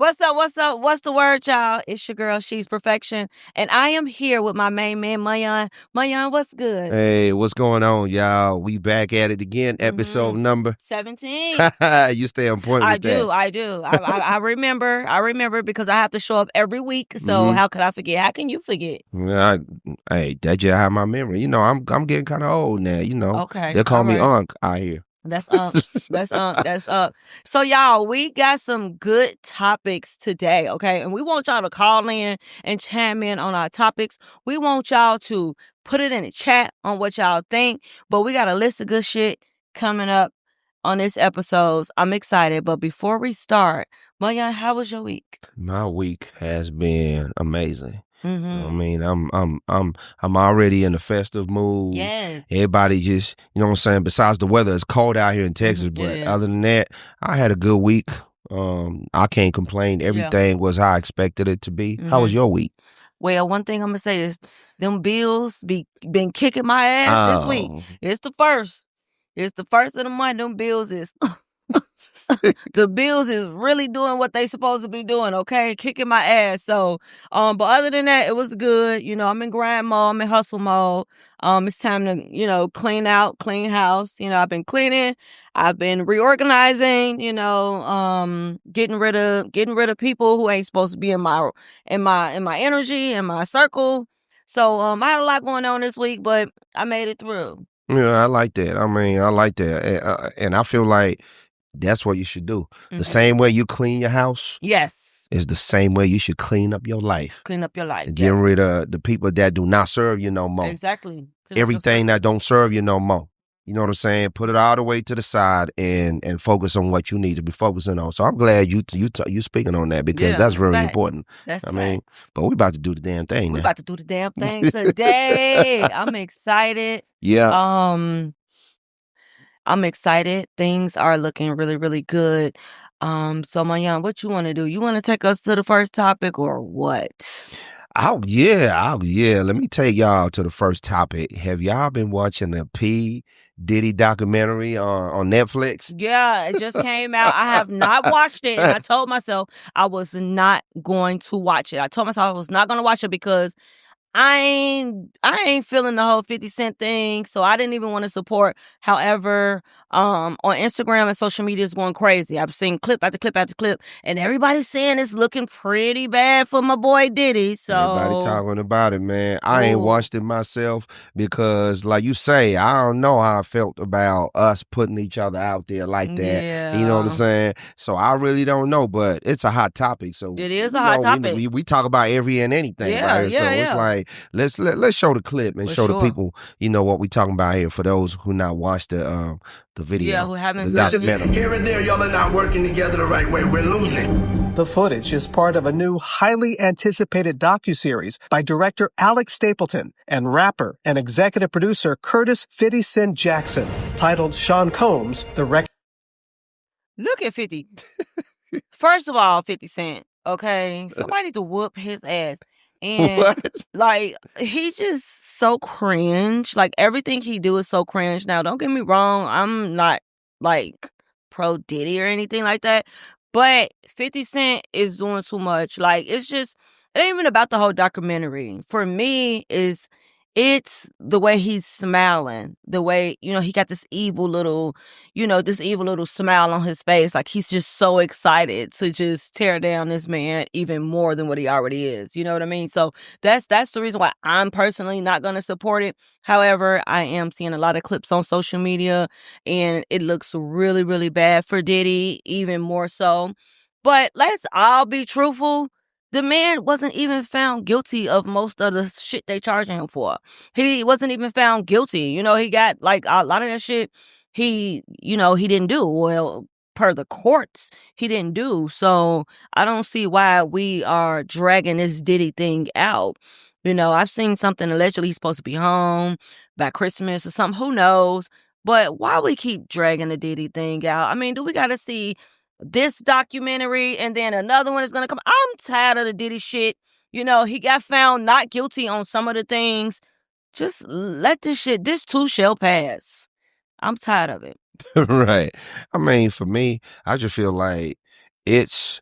What's up? What's up? What's the word, y'all? It's your girl, She's Perfection. And I am here with my main man, Mayan. Mayan, what's good? Hey, what's going on, y'all? We back at it again. Episode number 17. You stay on point with that. I do. I remember. I remember because I have to show up every week. So Mhm. how could I forget? How can you forget? Yeah, hey, that just how my memory. I'm getting kind of old now. Okay. They call all me right. Unc out here. That's up. That's up. That's up. So y'all, we got some good topics today, okay? And we want y'all to call in and chime in on our topics. We want y'all to put it in the chat on what y'all think. But we got a list of good shit coming up on this episode. I'm excited. But before we start, Mayan, how was your week? My week has been amazing. Mm-hmm. I mean, I'm already in the festive mood. Yeah. Everybody just, you know what I'm saying? Besides the weather, it's cold out here in Texas, but is. other than that, I had a good week. I can't complain. Everything was how I expected it to be. How was your week? Well, one thing I'm gonna say is them bills been kicking my ass this week. It's the first. It's the first of the month. Them bills is the bills is really doing what they supposed to be doing, okay? Kicking my ass. So, but other than that, it was good. I'm in grind mode, I'm in hustle mode. It's time to, clean out, clean house. I've been cleaning, I've been reorganizing, getting rid of people who ain't supposed to be in my energy, in my circle. So, I had a lot going on this week, but I made it through. Yeah, I like that. I mean, I like that. And I feel like that's what you should do. The same way you clean your house. Yes. Is the same way you should clean up your life. Clean up your life. Getting rid of the people that do not serve you no more. Exactly. Everything that don't serve you no more. You know what I'm saying? Put it all the way to the side and focus on what you need to be focusing on. So I'm glad you speaking on that because that's very important. That's mean, but we about to do the damn thing. We about to do the damn thing today. I'm excited. Yeah. I'm excited. Things are looking really, really good. So Mayan, what you want to do? You want to take us to the first topic or what? Yeah. Let me take y'all to the first topic. Have y'all been watching the Diddy documentary on Netflix? Yeah, it just came out. I have not watched it, and I told myself I was not going to watch it. I told myself I was not going to watch it because I ain't feeling the whole 50 Cent thing, so I didn't even want to support. However, on Instagram and social media is going crazy. I've seen clip after clip after clip, and everybody's saying it's looking pretty bad for my boy Diddy. So everybody talking about it, man. I ain't watched it myself because, like you say, I don't know how I felt about us putting each other out there like that. Yeah. You know what I'm saying? So I really don't know, but it's a hot topic. So it is a hot topic. We talk about every and anything, right? So it's like let's show the clip and show the people, what we talking about here for those who not watched the video. Yeah, who haven't seen it. Here and there, y'all are not working together the right way. We're losing. The footage is part of a new, highly anticipated docuseries by director Alex Stapleton and rapper and executive producer Curtis 50 Cent Jackson, titled Sean Combs, The Record. Look at 50. First of all, 50 Cent, okay? Somebody need to whoop his ass. And like he's just so cringe. Like everything he do is so cringe. Now, don't get me wrong, I'm not like pro Diddy or anything like that. But 50 Cent is doing too much. Like it ain't even about the whole documentary. For me, it's the way he's smiling, the way, he got this evil little smile on his face. Like he's just so excited to just tear down this man even more than what he already is. You know what I mean? So that's the reason why I'm personally not going to support it. However, I am seeing a lot of clips on social media and it looks really, really bad for Diddy, even more so. But let's all be truthful. The man wasn't even found guilty of most of the shit they charging him for. He wasn't even found guilty. He got like a lot of that shit he didn't do. Well, per the courts, he didn't do. So I don't see why we are dragging this Diddy thing out. I've seen something allegedly he's supposed to be home by Christmas or something. Who knows? But why we keep dragging the Diddy thing out? I mean, do we got to see this documentary and then another one is going to come? I'm tired of the Diddy shit. He got found not guilty on some of the things. Just let this too shall pass. I'm tired of it. Right. I mean, for me, I just feel like it's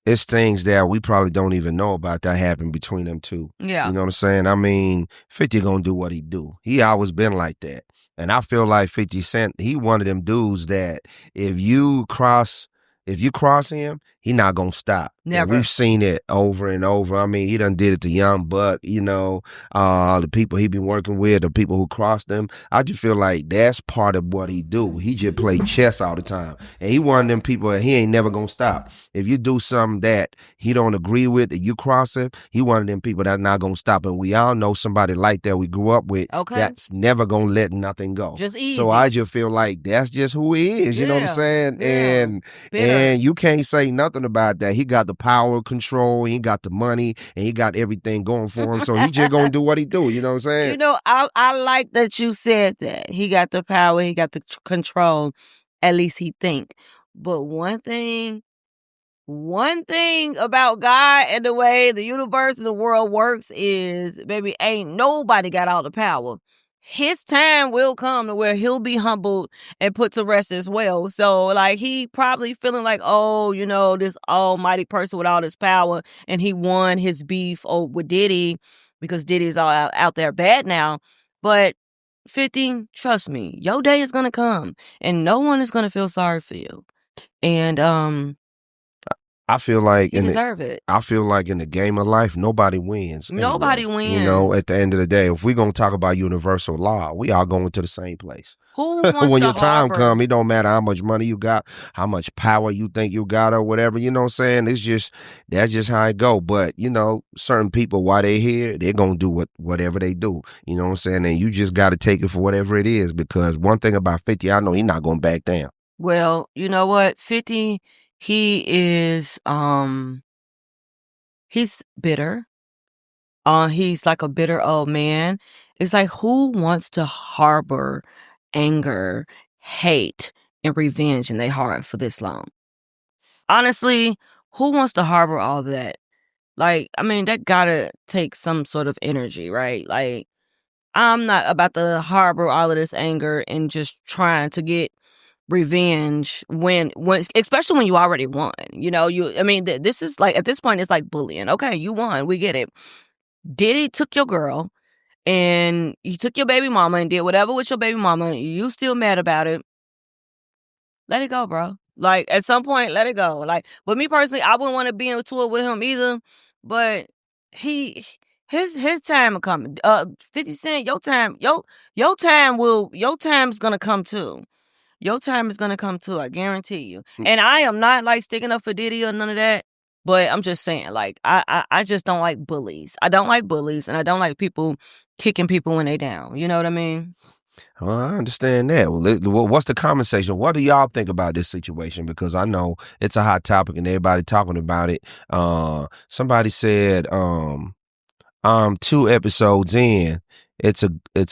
it's things that we probably don't even know about that happened between them two. Yeah. You know what I'm saying? I mean, 50 gonna do what he do. He always been like that. And I feel like 50 Cent, he one of them dudes that if you cross him, he not gonna stop. Never. And we've seen it over and over. I mean, he done did it to Young Buck, you know, the people he been working with, the people who crossed him. I just feel like that's part of what he do. He just play chess all the time. And he one of them people that he ain't never gonna stop. If you do something that he don't agree with, that you cross him, he one of them people that's not gonna stop. And we all know somebody like that we grew up with that's never gonna let nothing go. Just easy. So I just feel like that's just who he is, you know what I'm saying? Yeah. And you can't say nothing about that. He got the power, control, he got the money, and he got everything going for him. So he just gonna do what he do, you know what I'm saying? You know, I like that you said that. He got the power, he got the control. At least he think. But one thing about God and the way the universe and the world works is, baby, ain't nobody got all the power. His time will come to where he'll be humbled and put to rest as well. So, like, he probably feeling like, oh, you know, this almighty person with all this power, and he won his beef with Diddy because Diddy's all out there bad now. But 50, trust me, your day is going to come, and no one is going to feel sorry for you. And, I feel like you deserve it. I feel like in the game of life, nobody wins. Nobody wins. You know, at the end of the day, if we're gonna talk about universal law, we all going to the same place. Who wants when to your time harbor? come, it don't matter how much money you got, how much power you think you got, or whatever. You know what I'm saying? That's just how it go. But you know, certain people, while they here, they're gonna do whatever they do. You know what I'm saying? And you just got to take it for whatever it is. Because one thing about 50, I know he's not gonna back down. Well, you know what, 50. He is, he's bitter. He's like a bitter old man. It's like, who wants to harbor anger, hate, and revenge in their heart for this long? Honestly, who wants to harbor all that? Like, I mean, that gotta take some sort of energy, right? Like, I'm not about to harbor all of this anger and just trying to get revenge when especially when you already won. You know, this is like, at this point it's like bullying. Okay, you won, we get it. Diddy took your girl and he took your baby mama and did whatever with your baby mama. You still mad about it? Let it go, bro. Like, at some point, let it go. Like, but me personally, I wouldn't want to be into it with him either. But his time will come. 50 Cent, your time's gonna come too. Your time is going to come too, I guarantee you. And I am not like sticking up for Diddy or none of that, but I'm just saying, like, I just don't like bullies. I don't like bullies, and I don't like people kicking people when they down. You know what I mean? Well, I understand that. Well, what's the conversation? What do y'all think about this situation? Because I know it's a hot topic and everybody talking about it. Somebody said 2 episodes in, it's a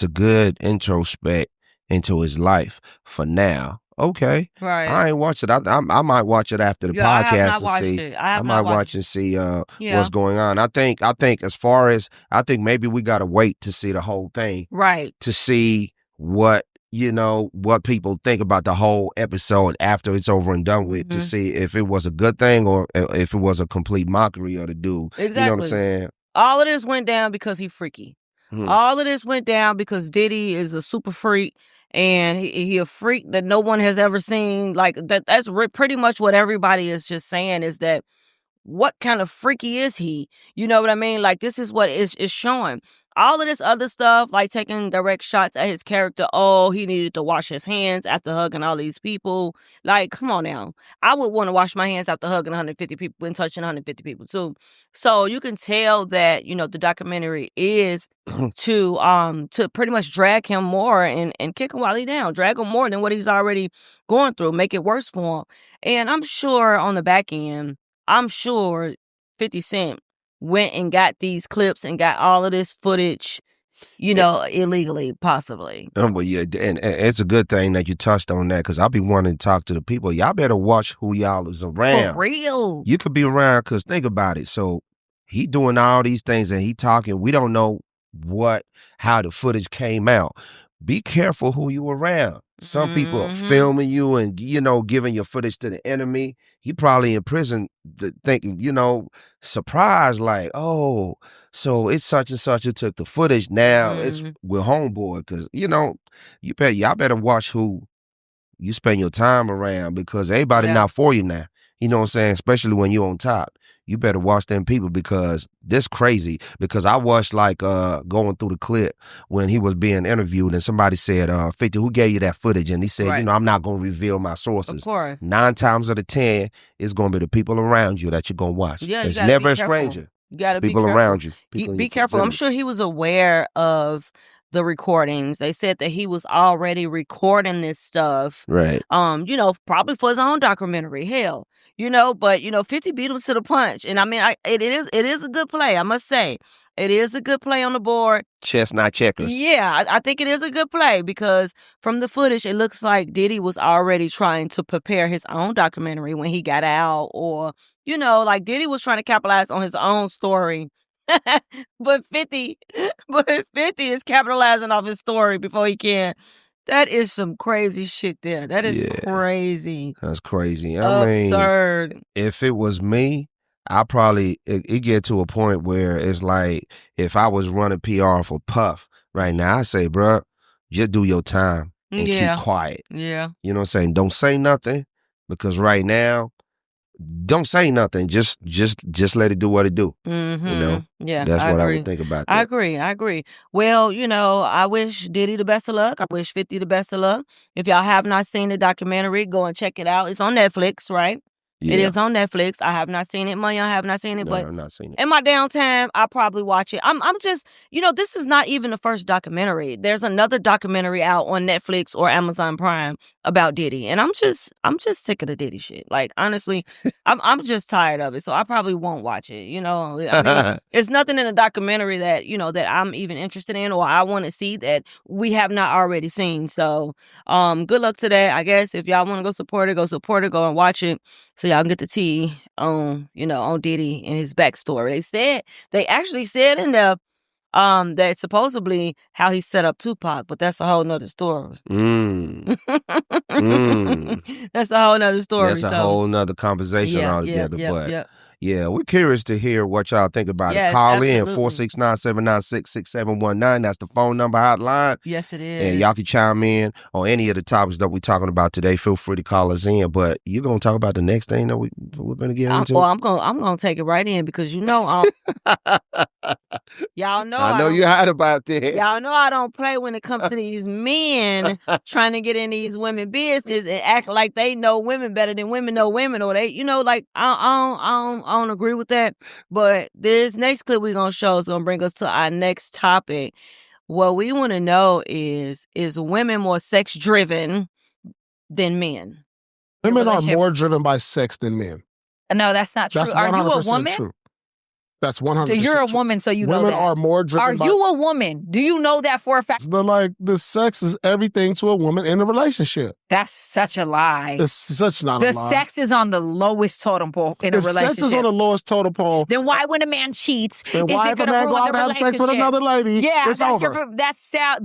good introspect into his life for now. Okay, right. I ain't watched it. I might watch it after the podcast I have not to watched see. it. I might watch and see what's going on. I think as far as maybe we gotta wait to see the whole thing, right? To see what people think about the whole episode after it's over and done with, to see if it was a good thing or if it was a complete mockery of the dude. Exactly. You know what I'm saying? All of this went down because he's freaky. All of this went down because Diddy is a super freak. And he a freak that no one has ever seen. Like, that's pretty much what everybody is just saying, is that what kind of freaky is he? You know what I mean? Like, this is what is showing. All of this other stuff, like taking direct shots at his character. Oh, he needed to wash his hands after hugging all these people. Like, come on now. I would want to wash my hands after hugging 150 people and touching 150 people too. So you can tell that, the documentary is to pretty much drag him more and kick him while he's down. Drag him more than what he's already going through. Make it worse for him. And I'm sure on the back end, 50 Cent went and got these clips and got all of this footage, illegally, possibly. Well, yeah, and it's a good thing that you touched on that, because I'll be wanting to talk to the people. Y'all better watch who y'all is around. For real. You could be around, because think about it. So he doing all these things and he talking. We don't know how the footage came out. Be careful who you around. Some people are filming you and, giving your footage to the enemy. He probably in prison thinking, surprised, like, oh, so it's such and such who took the footage. Now it's with homeboy, because, y'all better watch who you spend your time around, because everybody not for you now. You know what I'm saying? Especially when you're on top. You better watch them people, because this crazy. Because I watched going through the clip when he was being interviewed, and somebody said, 50, who gave you that footage? And he said, I'm not going to reveal my sources. Of course. 9 times out of 10, it's going to be the people around you that you're going to watch. Yeah, it's never a stranger. You got to be people careful. Around you. Be careful. I'm sure he was aware of the recordings. They said that he was already recording this stuff. Right. Probably for his own documentary. Hell. But 50 beat him to the punch. And I mean, it is a good play, I must say. It is a good play on the board. Chess, not checkers. Yeah, I think it is a good play, because from the footage, it looks like Diddy was already trying to prepare his own documentary when he got out, or, like Diddy was trying to capitalize on his own story. but 50 is capitalizing off his story before he can. That is some crazy shit there. That is crazy. That's crazy. Absurd. Mean, if it was me, I probably, it get to a point where it's like, if I was running PR for Puff right now, I say, bro, just do your time and keep quiet. Yeah. You know what I'm saying? Don't say nothing, because right now, don't say nothing. Just let it do what it do. Yeah, that's I what agree. I would think about that. I agree. Well, I wish Diddy the best of luck. I wish 50 the best of luck. If y'all have not seen the documentary, go and check it out. It's on Netflix, right? Yeah. It is on Netflix. I have not seen it. Money, I have not seen it. No, but I've not seen it. In my downtime, I'll probably watch it. I'm just, this is not even the first documentary. There's another documentary out on Netflix or Amazon Prime about Diddy. And I'm just sick of the Diddy shit. Like, honestly, I'm just tired of it. So I probably won't watch it. I mean, it's nothing in the documentary that, that I'm even interested in or I want to see that we have not already seen. So good luck today. I guess if y'all want to go support it, go and watch it. So y'all can get the tea on, on Diddy and his backstory. They actually said in there that supposedly how he set up Tupac, but that's a whole nother story. That's a whole nother story. That's a whole nother conversation altogether. Yeah, we're curious to hear what y'all think about it. Call in 469-796-6719. That's the phone number hotline. Yes, it is. And y'all can chime in on any of the topics that we're talking about today. Feel free to call us in. But you're gonna talk about the next thing that we're gonna get into. Well, I'm gonna take it right in, because y'all know I know you're hot about that. Y'all know I don't play when it comes to these men trying to get in these women business and act like they know women better than women know women, or they, like I don't agree with that. But this next clip we're gonna show is gonna bring us to our next topic. What we want to know is women more sex driven than men? Women are more driven by sex than men. No, that's not true. That's Are you a woman? True. That's 100%. So you're a woman, so you know women that. Are more driven. Are you a woman? Do you know that for a fact? The sex is everything to a woman in a relationship. That's such a lie. It's such not a lie. The sex is on the lowest totem pole in a relationship. Sex is on the lowest totem pole. Then why, when a man cheats, then why if a man go out and have sex with another lady? Yeah, it's over. But that's not,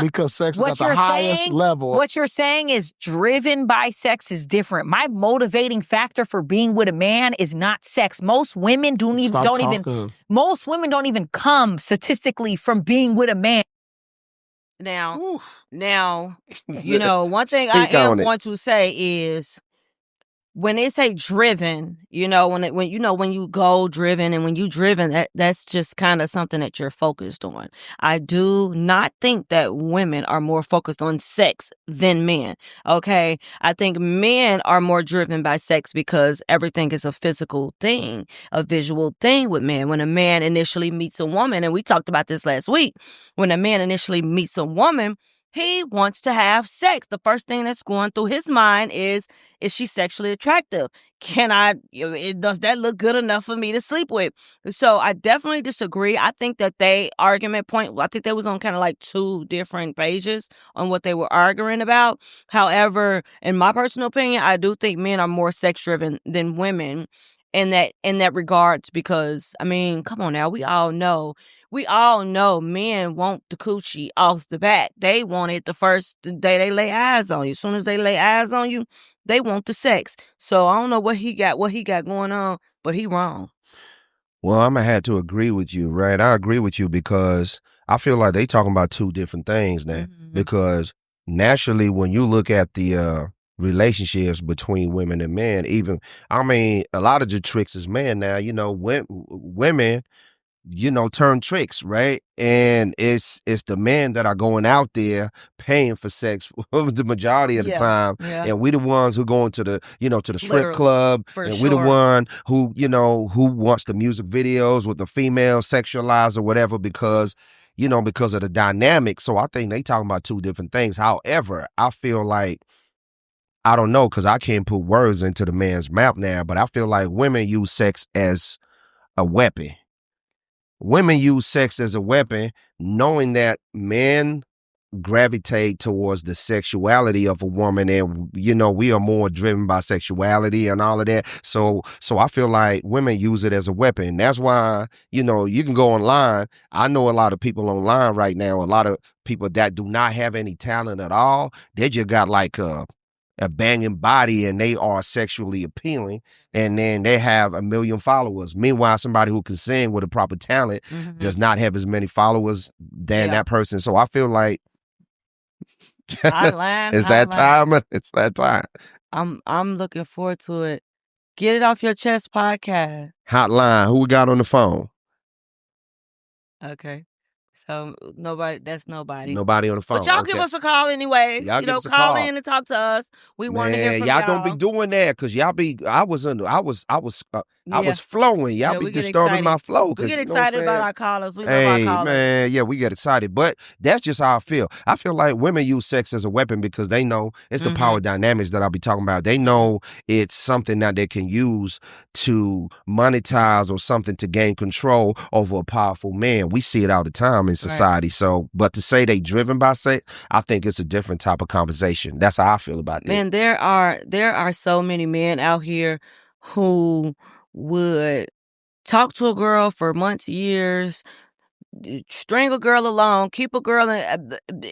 because sex is at the highest level. What you're saying is driven by sex is different. My motivating factor for being with a man is not sex. Most women don't even come statistically from being with a man. Now, one thing I am going to say is, when they say driven, when you go driven and when you driven, that's just kind of something that you're focused on. I do not think that women are more focused on sex than men. Okay. I think men are more driven by sex because everything is a physical thing, a visual thing with men. When a man initially meets a woman, and we talked about this last week, when a man initially meets a woman, he wants to have sex. The first thing that's going through his mind is she sexually attractive? Does that look good enough for me to sleep with? So I definitely disagree. I think that I think they was on kind of like 2 different pages on what they were arguing about. However, in my personal opinion, I do think men are more sex driven than women. in that regards, because I mean, come on now, we all know men want the coochie off the bat. They want it the first day they lay eyes on you. As soon as they lay eyes on you, they want the sex. So I don't know what he got going on, but he wrong. Well, I'm gonna have to agree with you, right? I agree with you because I feel like they talking about two different things now. Mm-hmm. Because naturally, when you look at the relationships between women and men, even I mean, a lot of the tricks is men now. You know, women, turn tricks, right? And it's the men that are going out there paying for sex the majority of the time. Yeah. And we the ones who going to the, to the strip Literally, club. for And we the sure. one who, who wants the music videos with the female sexualized or whatever because of the dynamic. So I think they talking about two different things. However, I feel like, I don't know, because I can't put words into the man's mouth now, but I feel like women use sex as a weapon. Women use sex as a weapon, knowing that men gravitate towards the sexuality of a woman, and we are more driven by sexuality and all of that. So I feel like women use it as a weapon. That's why you can go online. I know a lot of people online right now, a lot of people that do not have any talent at all. They just got like a banging body and they are sexually appealing, and then they have 1 million followers. Meanwhile, somebody who can sing with a proper talent does not have as many followers than that person. So I feel like it's that time. It's that time. I'm looking forward to it. Get It Off Your Chest podcast. Hotline. Who we got on the phone? Okay. So that's nobody. Nobody on the phone. But y'all give us a call anyway. Y'all give us a call call in and talk to us. We want to hear from y'all. Y'all don't be doing that because y'all be. I was flowing. Y'all be disturbing my flow. We get excited about our callers. We love our callers. Man, yeah, we get excited. But that's just how I feel. I feel like women use sex as a weapon because they know it's the power dynamics that I'll be talking about. They know it's something that they can use to monetize or something to gain control over a powerful man. We see it all the time in society. Right. So, but to say they driven by sex, I think it's a different type of conversation. That's how I feel about that. Man, there are so many men out here who would talk to a girl for months, years, string a girl along, keep a girl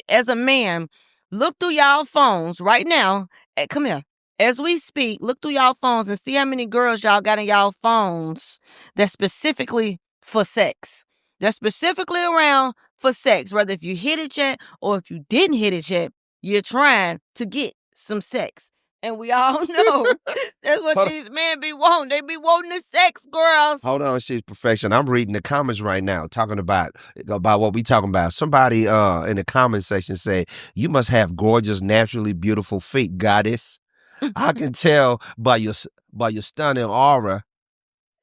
as a man. Look through y'all phones right now. Come here. As we speak, look through y'all phones and see how many girls y'all got in y'all phones that's specifically for sex. That's specifically around for sex. Whether if you hit it yet or if you didn't hit it yet, you're trying to get some sex. And we all know that's what these men be wanting. They be wanting the sex, girls. Hold on, she's perfection. I'm reading the comments right now, talking about what we talking about. Somebody in the comment section say, "You must have gorgeous, naturally beautiful feet, goddess. I can tell by your stunning aura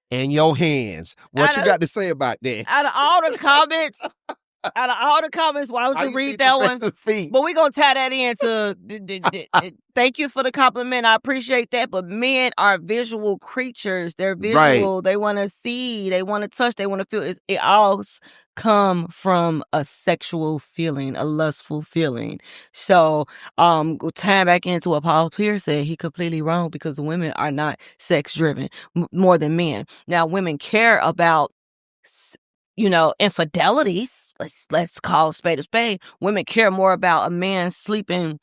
and your hands." What you got to say about that? Out of all the comments. Why don't you read that one? But we're going to tie that into thank you for the compliment. I appreciate that. But men are visual creatures. They're visual. Right. They want to see. They want to touch. They want to feel. It all come from a sexual feeling, a lustful feeling. So tying back into what Paul Pierce said, he completely wrong because women are not sex driven more than men. Now, women care about infidelities. Let's call a spade a spade. Women care more about a man sleeping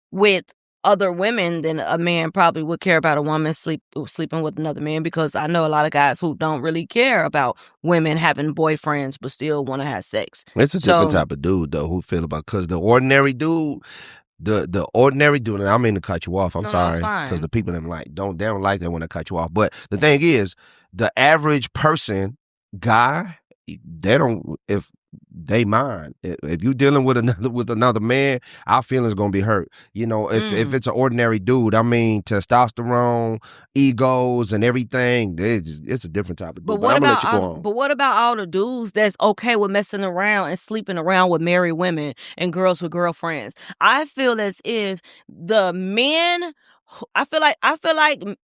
with other women than a man probably would care about a woman sleeping with another man, because I know a lot of guys who don't really care about women having boyfriends but still want to have sex. It's a different type of dude, though, who feel about, because the ordinary dude, the ordinary dude, and I mean to cut you off. I'm sorry, because the people that don't like that when I cut you off. But the thing is, the average person, guy, they don't, if they mind. If you dealing with another man, our feelings gonna be hurt. If it's an ordinary dude, I mean, testosterone, egos, and everything, it's a different type of dude. But I'm gonna let you go on. But what about all the dudes that's okay with messing around and sleeping around with married women and girls with girlfriends? I feel as if the men, I feel like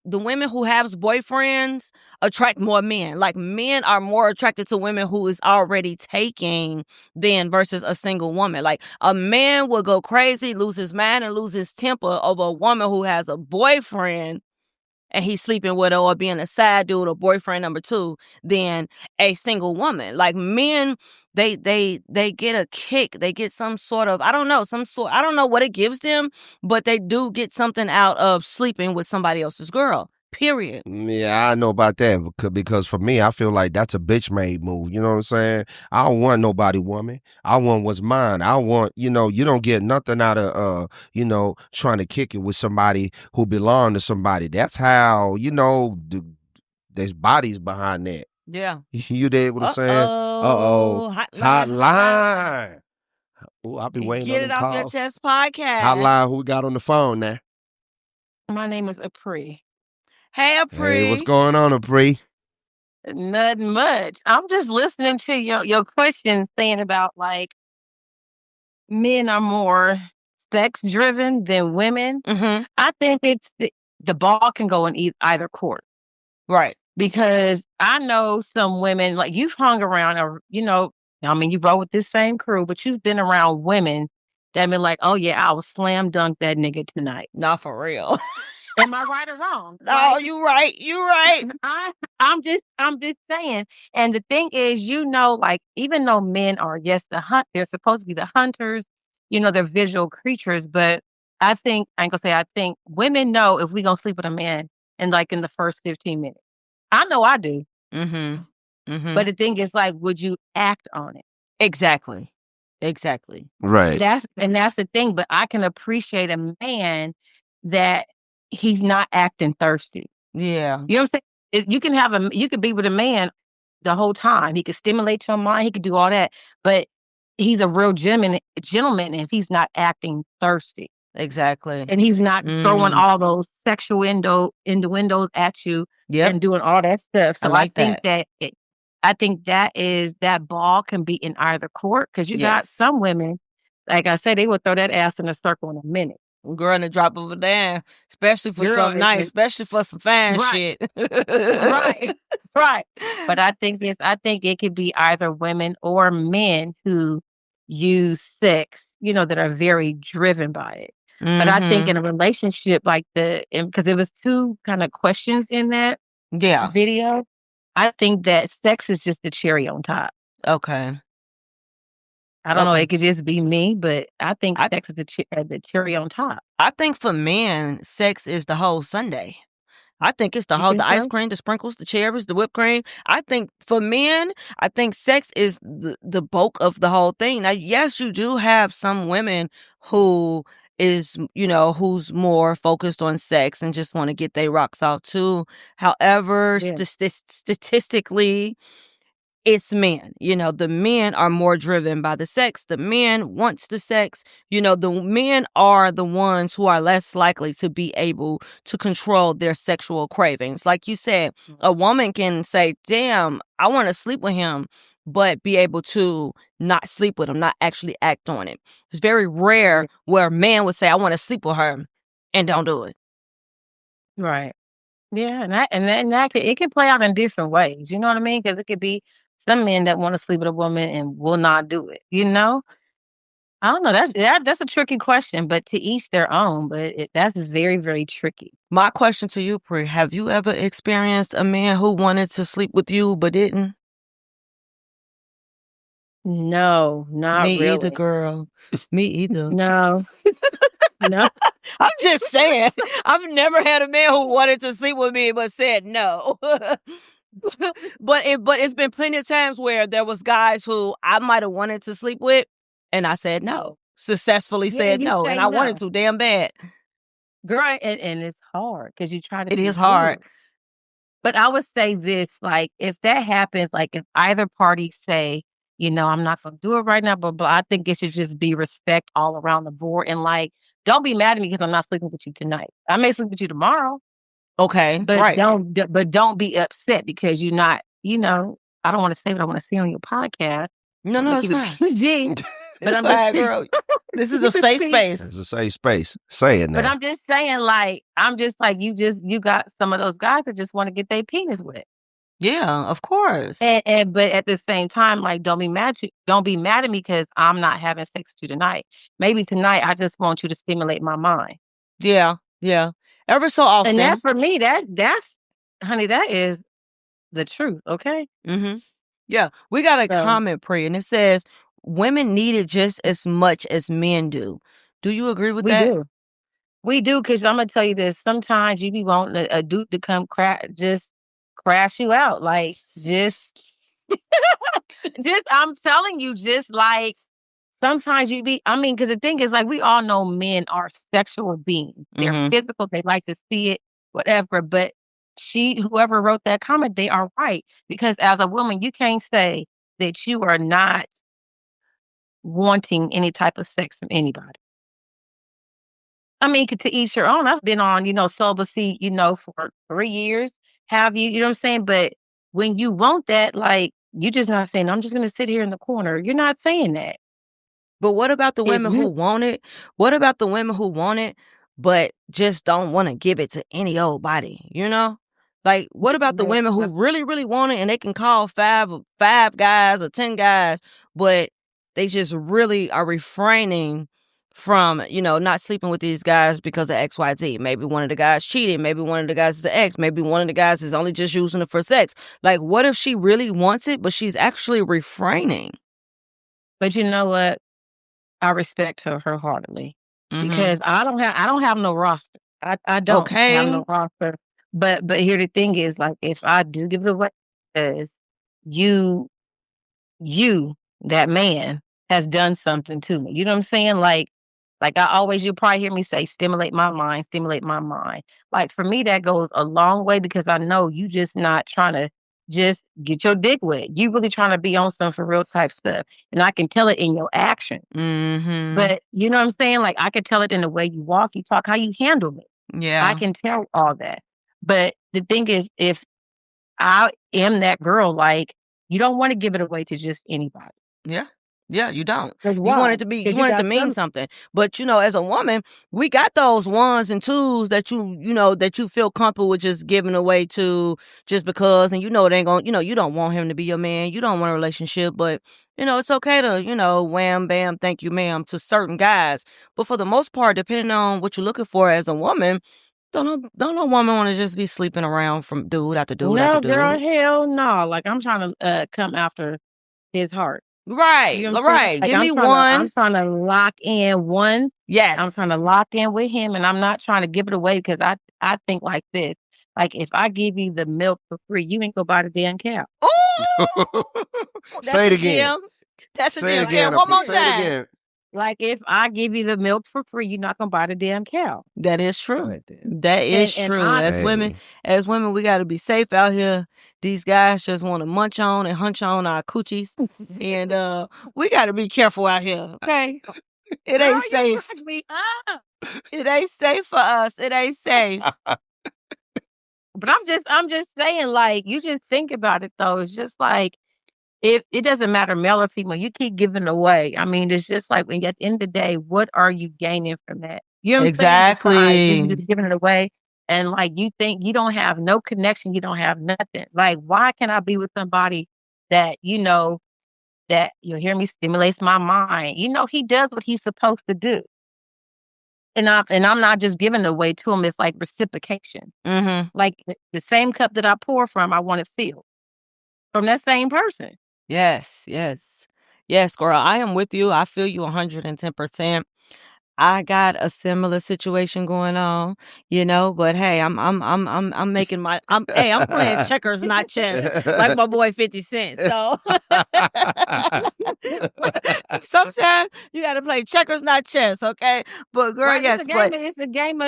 the women who have boyfriends attract more men. Like, men are more attracted to women who is already taking than versus a single woman. Like, a man will go crazy, lose his mind, and lose his temper over a woman who has a boyfriend and he's sleeping with her or being a side dude or boyfriend number 2 than a single woman. Like men, they get a kick. They get some sort of, I don't know what it gives them, but they do get something out of sleeping with somebody else's girl. Period. Yeah, I know about that because for me, I feel like that's a bitch made move. You know what I'm saying? I don't want nobody woman. I want what's mine. I want, you don't get nothing out of, trying to kick it with somebody who belong to somebody. That's how, there's bodies behind that. Yeah. You dig what I'm saying? Uh-oh. Hotline. Ooh, I'll be waiting Get on it them off calls. your chest podcast. Hotline, who we got on the phone now? My name is Apri. Hey, Apri. Hey, what's going on, Apri? Nothing much. I'm just listening to your question saying about like men are more sex driven than women. Mm-hmm. I think it's the ball can go in either court. Right. Because I know some women, like you've hung around or I mean you roll with this same crew, but you've been around women that been like, oh yeah, I will slam dunk that nigga tonight. Not for real. Am I right or wrong? No, Like, you right. You right. I'm just saying. And the thing is, like even though men are they're supposed to be the hunters, they're visual creatures, but I think I think women know if we gonna sleep with a man in the first 15 minutes. I know I do. Mm-hmm. Mm-hmm. But the thing is, like, would you act on it? Exactly. Right. That's the thing. But I can appreciate a man that he's not acting thirsty. Yeah. You know what I'm saying? You could be with a man the whole time. He could stimulate your mind. He could do all that. But he's a real gentleman if he's not acting thirsty. Exactly. And he's not throwing all those sexual innuendos at you and doing all that stuff. So I think that ball can be in either court because you got some women, like I said, they will throw that ass in a circle in a minute. Girl, in the drop of a damn, especially for something nice, especially for some fine shit. Right. But I think it could be either women or men who use sex, that are very driven by it. Mm-hmm. But I think in a relationship because it was 2 kind of questions in that video, I think that sex is just the cherry on top. Okay. I don't know. It could just be me, but I think sex is the cherry on top. I think for men, sex is the whole sundae. I think it's the ice cream, the sprinkles, the cherries, the whipped cream. I think for men, I think sex is the bulk of the whole thing. Now, yes, you do have some women who is, who's more focused on sex and just want to get their rocks off too. However, statistically, it's men. The men are more driven by the sex. The man wants the sex. The men are the ones who are less likely to be able to control their sexual cravings. Like you said, a woman can say, damn, I want to sleep with him, but be able to not sleep with him, not actually act on it. It's very rare where a man would say, I want to sleep with her and don't do it. Right. Yeah. And it can play out in different ways. You know what I mean? Because it could be some men that want to sleep with a woman and will not do it. I don't know. That's a tricky question, but to each their own. But that's very, very tricky. My question to you, Pri, have you ever experienced a man who wanted to sleep with you but didn't? No, not Me really. either, girl. Me either. No. No. I'm just saying. I've never had a man who wanted to sleep with me but said no. But it's been plenty of times where there was guys who I might have wanted to sleep with, and I said no. Successfully said no, and I wanted to damn bad. Girl, and it's hard because you try to. It is hard. But I would say this, like, if that happens, like if either party say, I'm not going to do it right now, but I think it should just be respect all around the board. And like, don't be mad at me because I'm not sleeping with you tonight. I may sleep with you tomorrow. Okay, but right. Don't be upset because you're not, I don't want to say what I want to say on your podcast. No, it's fine. But I'm fine, girl. This is a safe space. It's a safe space. Say it now. But I'm just saying, you got some of those guys that just want to get their penis wet. Yeah, of course. And but at the same time, like, don't be mad at me because I'm not having sex with you tonight. Maybe tonight I just want you to stimulate my mind. Yeah. Ever so often. And that for me, that's honey, that is the truth, okay? Mm-hmm. Yeah. We got a comment, Pri, and it says women need it just as much as men do. Do you agree with that? Do. We do, because I'm gonna tell you this. Sometimes you be wanting a dude to come just crash you out. Like just I'm telling you, just like sometimes you be, I mean, because the thing is, like, we all know men are sexual beings. They're physical. They like to see it, whatever. But whoever wrote that comment, they are right. Because as a woman, you can't say that you are not wanting any type of sex from anybody. I mean, to each your own. I've been on, celibacy, for 3 years. Have you? You know what I'm saying? But when you want that, like, you're just not saying, I'm just going to sit here in the corner. You're not saying that. But what about the women who want it? What about the women who want it, but just don't want to give it to any old body, you know? Like, what about the women who really, really want it and they can call five guys or 10 guys, but they just really are refraining from, not sleeping with these guys because of XYZ. Maybe one of the guys cheated. Maybe one of the guys is an ex. Maybe one of the guys is only just using it for sex. Like, what if she really wants it, but she's actually refraining? But you know what? I respect her wholeheartedly because I don't have no roster. I don't have no roster. But here the thing is, like, if I do give it away, because you that man has done something to me. You know what I'm saying? Like you'll probably hear me say, stimulate my mind, stimulate my mind. Like for me, that goes a long way because I know you just not trying to just get your dick wet. You really trying to be on some for real type stuff. And I can tell it in your action. But you know what I'm saying? Like I can tell it in the way you walk, you talk, how you handle it. Yeah. I can tell all that. But the thing is, if I am that girl, like, you don't want to give it away to just anybody. Yeah. Yeah, you don't. You want it to be, you want it to mean something. But as a woman, we got those ones and twos that that you feel comfortable with just giving away to just because, and it ain't gonna, you don't want him to be your man. You don't want a relationship, but it's okay to, wham, bam, thank you, ma'am, to certain guys. But for the most part, depending on what you're looking for as a woman, don't no woman want to just be sleeping around from dude after dude after dude. No, girl, hell no. Like I'm trying to come after his heart. Right, You know right. Like, give me one. I'm trying to lock in one. Yes. I'm trying to lock in with him, and I'm not trying to give it away because I think like this. Like if I give you the milk for free, you ain't gonna buy the damn cow. Ooh! Say it again. That's say it again. One more say time. It again. Like if I give you the milk for free, you're not gonna buy the damn cow. That is true. That is true. As women, we got to be safe out here. These guys just want to munch on and hunch on our coochies, and we got to be careful out here. Okay, it ain't safe. It ain't safe for us. It ain't safe. But I'm just saying, like, you just think about it though. It's just like, if it doesn't matter male or female, you keep giving away. I mean, it's just like when at the end of the day, what are you gaining from that? You know what I'm saying? You're just giving it away. And like you think you don't have no connection, you don't have nothing. Like, why can I be with somebody that, that you'll hear me stimulates my mind? He does what he's supposed to do. And I'm not just giving it away to him, it's like reciprocation. Like the same cup that I pour from, I want it filled from that same person. Yes, girl. I am with you. I feel you 110%. I got a similar situation going on, but hey, I'm making my I'm playing checkers, not chess, like my boy 50 Cent. So sometimes you gotta play checkers, not chess, okay? But girl, right, yes, it's a game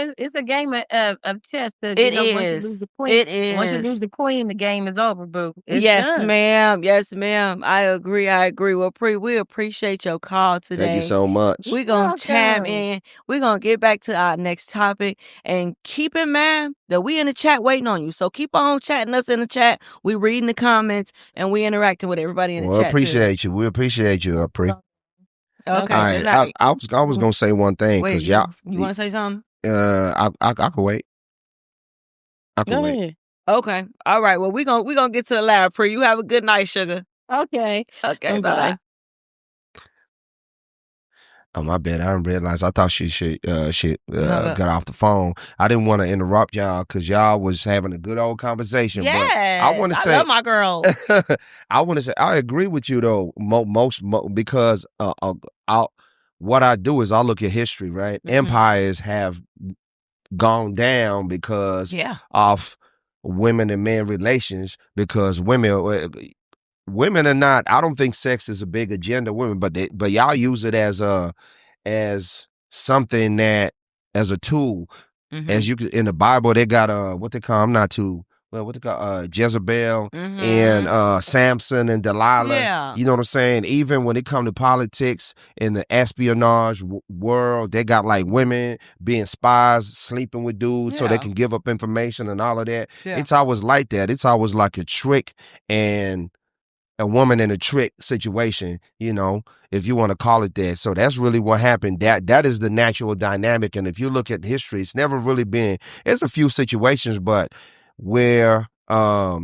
of chess. It is. Once you lose the queen, once you lose the queen, the game is over, boo. It's done. Ma'am. Yes, ma'am. I agree. Well, we appreciate your call today. Thank you so much. We're gonna chime in. We're going to get back to our next topic, and keep in mind that we in the chat waiting on you. So keep on chatting us in the chat. We reading the comments and we interacting with everybody in the chat. We appreciate you, Pri. Okay. All right. I was going to say one thing because y'all. You want to say something? I can wait. I can wait. Okay. All right. Well, we're gonna get to the lab, Pri. You have a good night, sugar. Okay. Okay. Bye. Oh, my bad. I didn't realize. I thought she got off the phone. I didn't want to interrupt y'all because y'all was having a good old conversation. Yes, but I want to say, love my girl. I want to say, I agree with you though. Because what I do is I look at history, right? Mhm. Empires have gone down because of women and men relations. Because women are not. I don't think sex is a big agenda. Women, but y'all use it as something that as a tool. Mhm. As you in the Bible, they got what they call. I'm not too well. What they call Jezebel and Samson and Delilah. Yeah. You know what I'm saying? Even when it come to politics in the espionage world, they got like women being spies, sleeping with dudes so they can give up information and all of that. Yeah. It's always like that. It's always like a trick and a woman in a trick situation, you know, if you want to call it that. So that's really what happened. That is the natural dynamic. And if you look at history, it's never really been, there's a few situations, but where a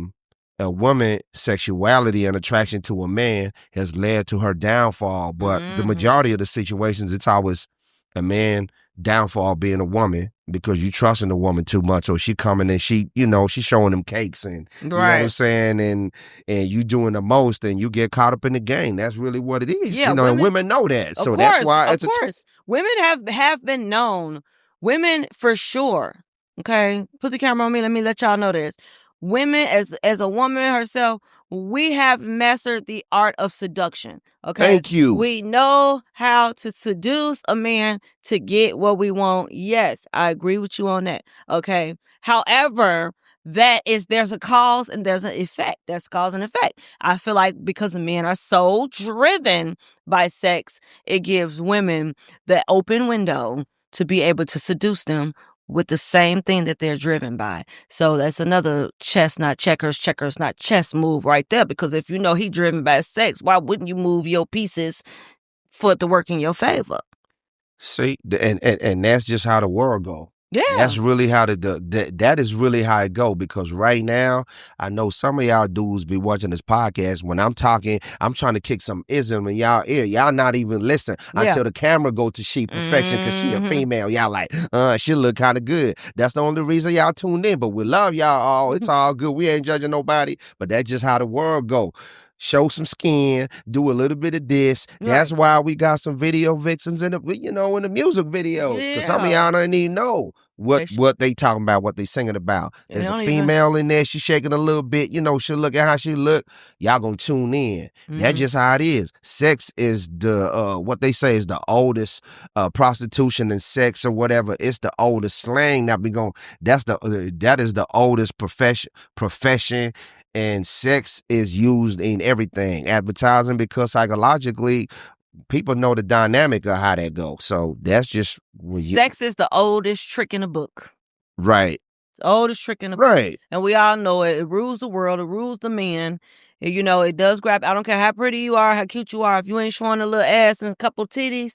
woman sexuality and attraction to a man has led to her downfall. But the majority of the situations, it's always a man downfall being a woman because you trusting the woman too much, or she coming and she showing them cakes and you know what I'm saying, and you doing the most and you get caught up in the game. That's really what it is. Yeah, and women know that. So that's why of course. Women have been known. Women for sure. Okay. Put the camera on me. Let me let y'all know this. Women, as a woman herself, we have mastered the art of seduction. Okay. Thank you. We know how to seduce a man to get what we want. Yes, I agree with you on that. Okay. However, there's a cause and there's an effect. There's cause and effect. I feel like because men are so driven by sex, it gives women the open window to be able to seduce them with the same thing that they're driven by. So that's another chess, not checkers, checkers, not chess move right there. Because if you know he driven by sex, why wouldn't you move your pieces for it to work in your favor? See, and that's just how the world go. Yeah. That's really how that is really how it go, because right now, I know some of y'all dudes be watching this podcast. When I'm talking, I'm trying to kick some ism in y'all ear. Y'all not even listen until the camera go to she perfection because she a female. Y'all like, she look kind of good. That's the only reason y'all tuned in. But we love y'all all. It's all good. We ain't judging nobody. But that's just how the world go. Show some skin, do a little bit of this. Right. That's why we got some video vixens in the music videos. Because some of y'all don't even know what they talking about, what they singing about. There's a female in there, she shaking a little bit, she look at how she look. Y'all gonna tune in. That's just how it is. Sex is the what they say is the oldest prostitution and sex or whatever. It's the oldest slang that that is the oldest profession. And sex is used in everything, advertising, because psychologically, people know the dynamic of how that goes. So that's just sex is the oldest trick in the book. Right. It's the oldest trick in the book. Right. And we all know it. It rules the world. It rules the men. It does grab. I don't care how pretty you are, how cute you are. If you ain't showing a little ass and a couple titties,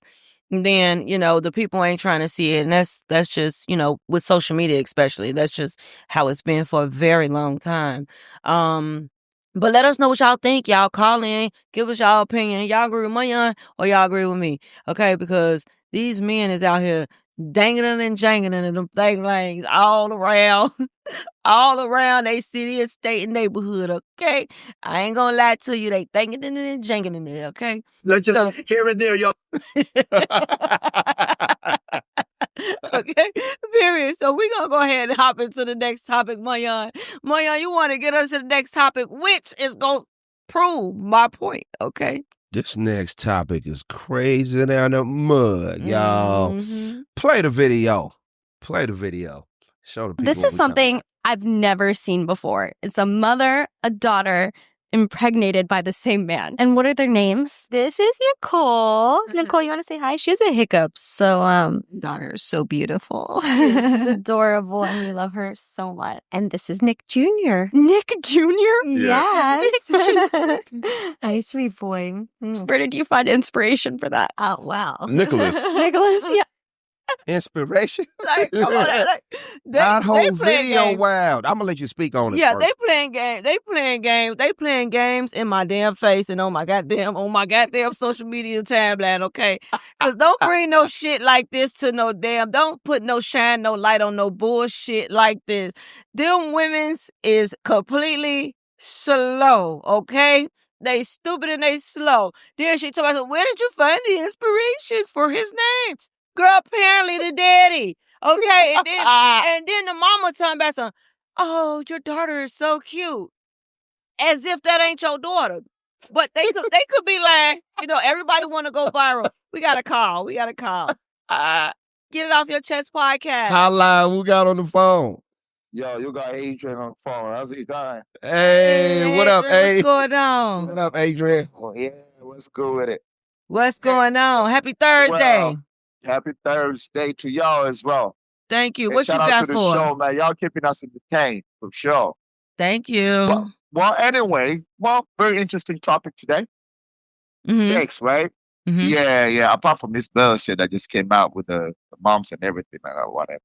then, the people ain't trying to see it. And that's just, with social media especially, that's just how it's been for a very long time. But let us know what y'all think. Y'all call in, give us y'all opinion. Y'all agree with Mayan or y'all agree with me? Okay, because these men is out here dangling and jangling in them things all around. All around they city and state and neighborhood, okay? I ain't gonna lie to you. They thinking and jangling in there, okay? Let's just here and there, y'all. Okay, period. So we're gonna go ahead and hop into the next topic, Mayan. Mayan, you want to get us to the next topic, which is gonna prove my point, okay? This next topic is crazy down the mud, y'all. Play the video. Show the people. This is something I've never seen before. It's a mother, a daughter, impregnated by the same man. And what are their names? This is Nicole. Nicole, you want to say hi? She has a hiccup. So, daughter is so beautiful. She's adorable and we love her so much. And this is Nick Jr. Nick Jr.? Yes. Hi, sweet boy. Where did you find inspiration for that? Oh, wow. Nicholas. Nicholas, yeah. Inspiration. Like, come on, like, That whole they playing video games. wild. I'm gonna let you speak on it. Yeah, first. they playing games. They playing games in my damn face and on my goddamn social media timeline. Okay, because don't bring no shit like this to no damn. Don't put no shine no light on no bullshit like this. Them women's is completely slow. Okay, they stupid and they slow. Then she told me, where did you find the inspiration for his names? Girl, apparently the daddy. Okay, and then the mama talking about some. Oh, your daughter is so cute. As if that ain't your daughter. But they could be like, everybody want to go viral. We got to call. Get it off your chest podcast. Hotline, who got on the phone? Yo, you got Adrian on the phone. How's it going? Hey, what up, Adrian, A? what's going on? What up, Adrian? Oh, yeah, what's good with it? What's going on? Happy Thursday. Well, happy Thursday to y'all as well. Thank you. And What you shout out got to the for? show, man. Y'all keeping us entertained, for sure. Thank you. Well, anyway, very interesting topic today. Sex, right? Mm-hmm. Yeah. Apart from this bullshit that just came out with the moms and everything, or whatever.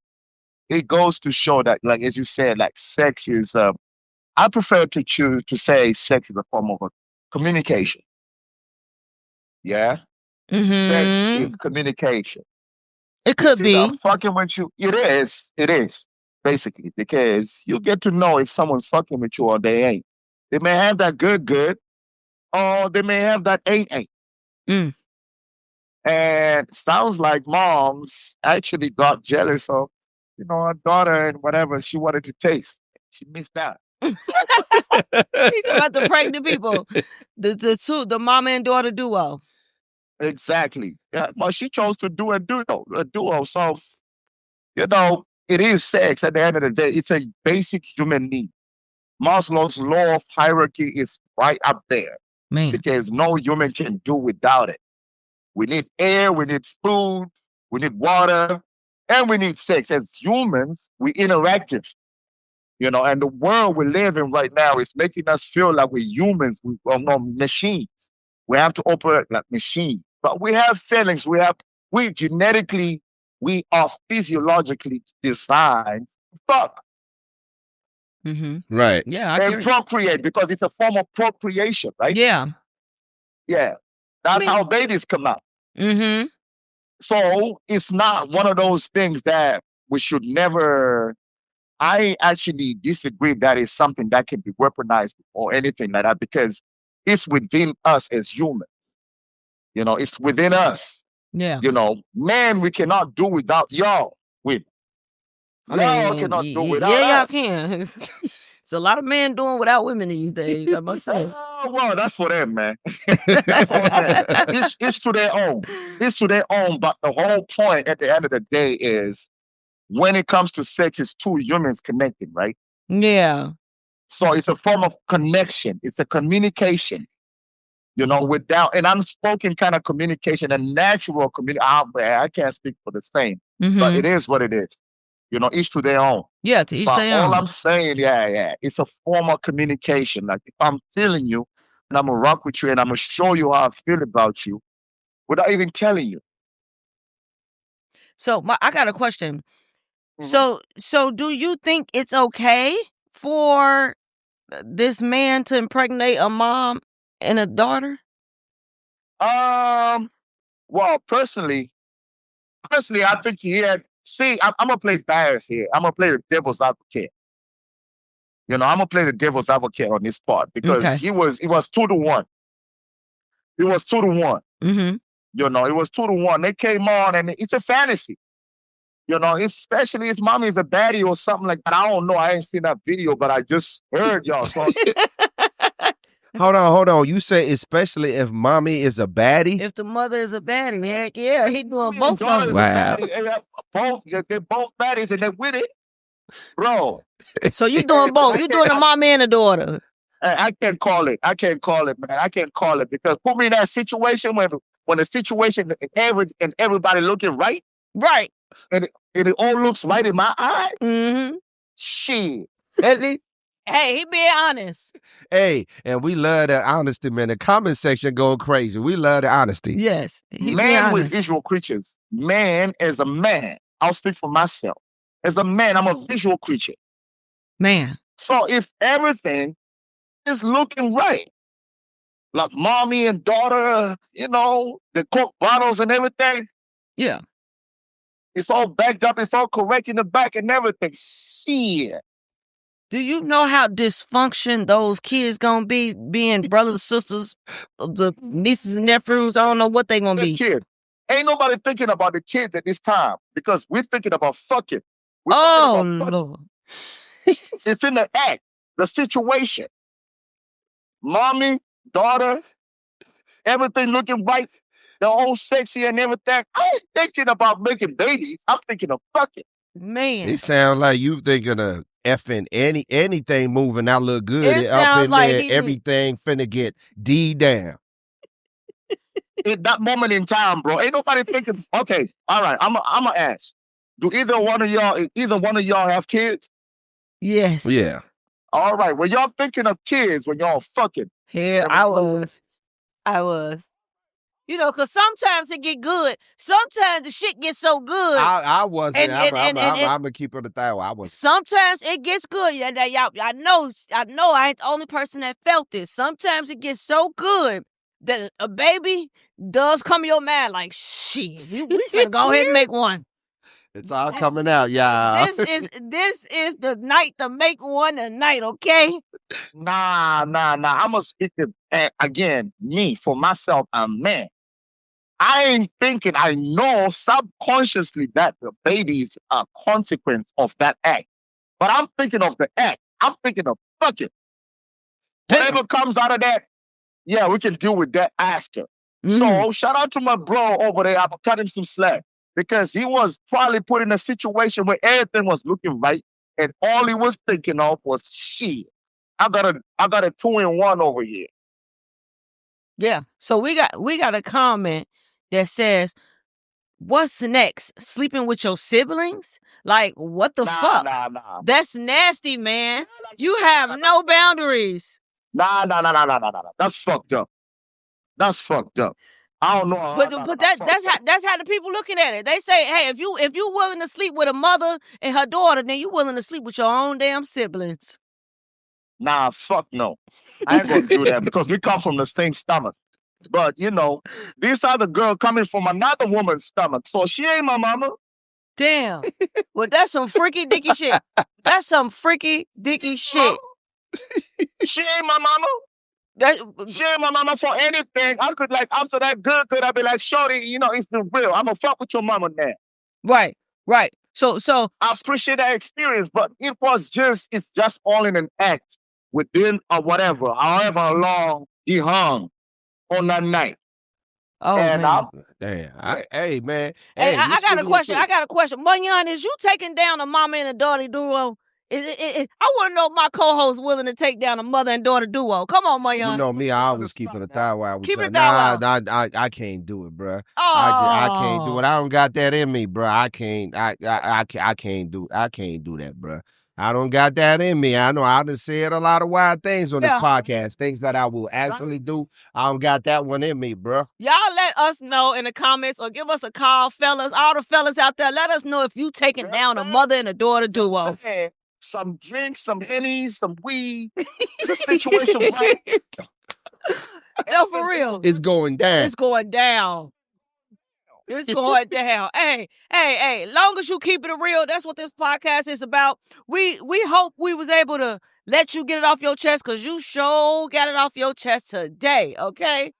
It goes to show that, like, as you said, like, sex is, I prefer to choose to say sex is a form of a communication. Yeah? Sex is communication. It could be. I'm fucking with you. It is, basically, because you get to know if someone's fucking with you or they ain't. They may have that good, or they may have that ain't. And sounds like moms actually got jealous of, her daughter and whatever she wanted to taste. She missed out. He's about the pregnant people. The mama and daughter duo. Exactly. Yeah, but she chose to do a duo. So, it is sex at the end of the day. It's a basic human need. Maslow's law of hierarchy is right up there. Man. Because no human can do without it. We need air, we need food, we need water, and we need sex. As humans, we're interactive. And the world we live in right now is making us feel like we're humans, we're not machines. We have to operate like machines. But we have feelings, we are physiologically designed to fuck. Right. Yeah, and procreate, because it's a form of procreation, right? Yeah. Yeah. That's how babies come out. So it's not one of those things that we should never. I actually disagree that is something that can be weaponized or anything like that, because it's within us as humans. It's within us. Yeah. Man, we cannot do without y'all. Y'all cannot do without us. Yeah, y'all can. It's a lot of men doing without women these days, I must say. Oh, well, that's for them, man. That's for them. It's to their own. It's to their own. But the whole point at the end of the day is, when it comes to sex, it's two humans connecting, right? Yeah. So it's a form of connection. It's a communication. Without, and I'm spoken kind of communication, a natural communication. I can't speak for the same, but it is what it is. Each to their own. Yeah, to each their own. All I'm saying, it's a form of communication. Like, if I'm feeling you, and I'm going to rock with you, and I'm going to show you how I feel about you, without even telling you. So, I got a question. So do you think it's okay for this man to impregnate a mom and a daughter? Well, personally, I think he had. See, I'm gonna play bias here. I'm gonna play the devil's advocate. I'm gonna play the devil's advocate on this part, because he was 2-1. It was 2-1. It was 2-1. They came on, and it's a fantasy. Especially if mommy is a baddie or something like that. I don't know. I ain't seen that video, but I just heard y'all talking. Hold on. You say especially if mommy is a baddie? If the mother is a baddie, heck yeah, he doing both of them. Wow. They're both baddies, and they're with it, bro. So you doing both? You doing the mom and the daughter? I can't call it. I can't call it, man. I can't call it, because put me in that situation when the situation and everybody looking right, and it all looks right in my eye. Shit. Hey, he being honest. Hey, and we love that honesty, man. The comment section going crazy. We love the honesty. Yes, he being Man, we're honest. visual creatures. Man, as a man, I'll speak for myself. As a man, I'm a visual creature. Man. So if everything is looking right, like mommy and daughter, the Coke bottles and everything, Yeah. it's all backed up, it's all correct in the back and everything. Shit. Do you know how dysfunction those kids gonna be, being brothers and sisters, the nieces and nephews? I don't know what they gonna be. Kid. Ain't nobody thinking about the kids at this time because we're thinking about fucking. Oh, Lord. It's in the act, the situation. Mommy, daughter, everything looking right, they're all sexy and everything. I ain't thinking about making babies. I'm thinking of fucking. Man. It sounds like you thinking of effing anything moving out look good. It Up sounds in like there, he- everything finna get D down. At that moment in time, bro, ain't nobody thinking. Okay, all right. I'm gonna ask. Do either one of y'all have kids? Yes. Yeah. All right. When y'all thinking of kids, when y'all fucking. Yeah, I was. You know, because sometimes it get good. Sometimes the shit gets so good. I wasn't. I'm And gonna keep it a thigh. I was. sometimes it gets good. Yeah, y'all, I know I ain't the only person that felt this. Sometimes it gets so good that a baby does come to your mind like, shit, we finna go ahead and make one. It's all coming out, y'all. This is the night to make one tonight, okay? Nah. I'm gonna speak to, again, me, for myself, I'm man. I ain't thinking, I know subconsciously that the baby is a consequence of that act. But I'm thinking of the act. I'm thinking of fucking. Whatever comes out of that, yeah, we can deal with that after. So shout out to my bro over there. I'm gonna cut him some slack because he was probably put in a situation where everything was looking right and all he was thinking of was shit. I got a 2-in-1 over here. Yeah. So we got a comment that says, "What's next? Sleeping with your siblings? Like, what the fuck? Nah. That's nasty, man. You have no boundaries." Nah. That's fucked up. I don't know. But that's how the people looking at it. They say, hey, if you willing to sleep with a mother and her daughter, then you willing to sleep with your own damn siblings. Nah, fuck no. I ain't gonna do that because we come from the same stomach. But this other girl coming from another woman's stomach, so she ain't my mama. Damn. Well, that's some freaky dicky shit. That's some freaky dicky shit. She ain't my mama. She ain't my mama for anything. I could after that good, I'd be like, shorty, it's the real. I'm gonna fuck with your mama now. Right. So I appreciate that experience, but it's just all in an act within or whatever, however long he hung on that night. Oh, and man. Damn. Hey, man. Hey, Hey, I got a question. Munyon, is you taking down a mama and a daughter duo? I want to know if my co-host willing to take down a mother and daughter duo. Come on, Munyon. You know me, I always keep it a thigh while we Keep it a Nah, thigh I can't do it, bruh. Oh. I can't do it. I don't got that in me, bruh. I can't do that, bruh. I don't got that in me. I know I done said a lot of wild things on this podcast, things that I will actually do. I don't got that one in me, bruh. Y'all let us know in the comments or give us a call, fellas. All the fellas out there, let us know if you taking down a mother and a daughter duo. Some drinks, some Hennies, some weed. The situation right. No, for real. It's going down. It's going down. It's going down. Hey, long as you keep it real, that's what this podcast is about. We hope we was able to let you get it off your chest because you sure got it off your chest today, okay?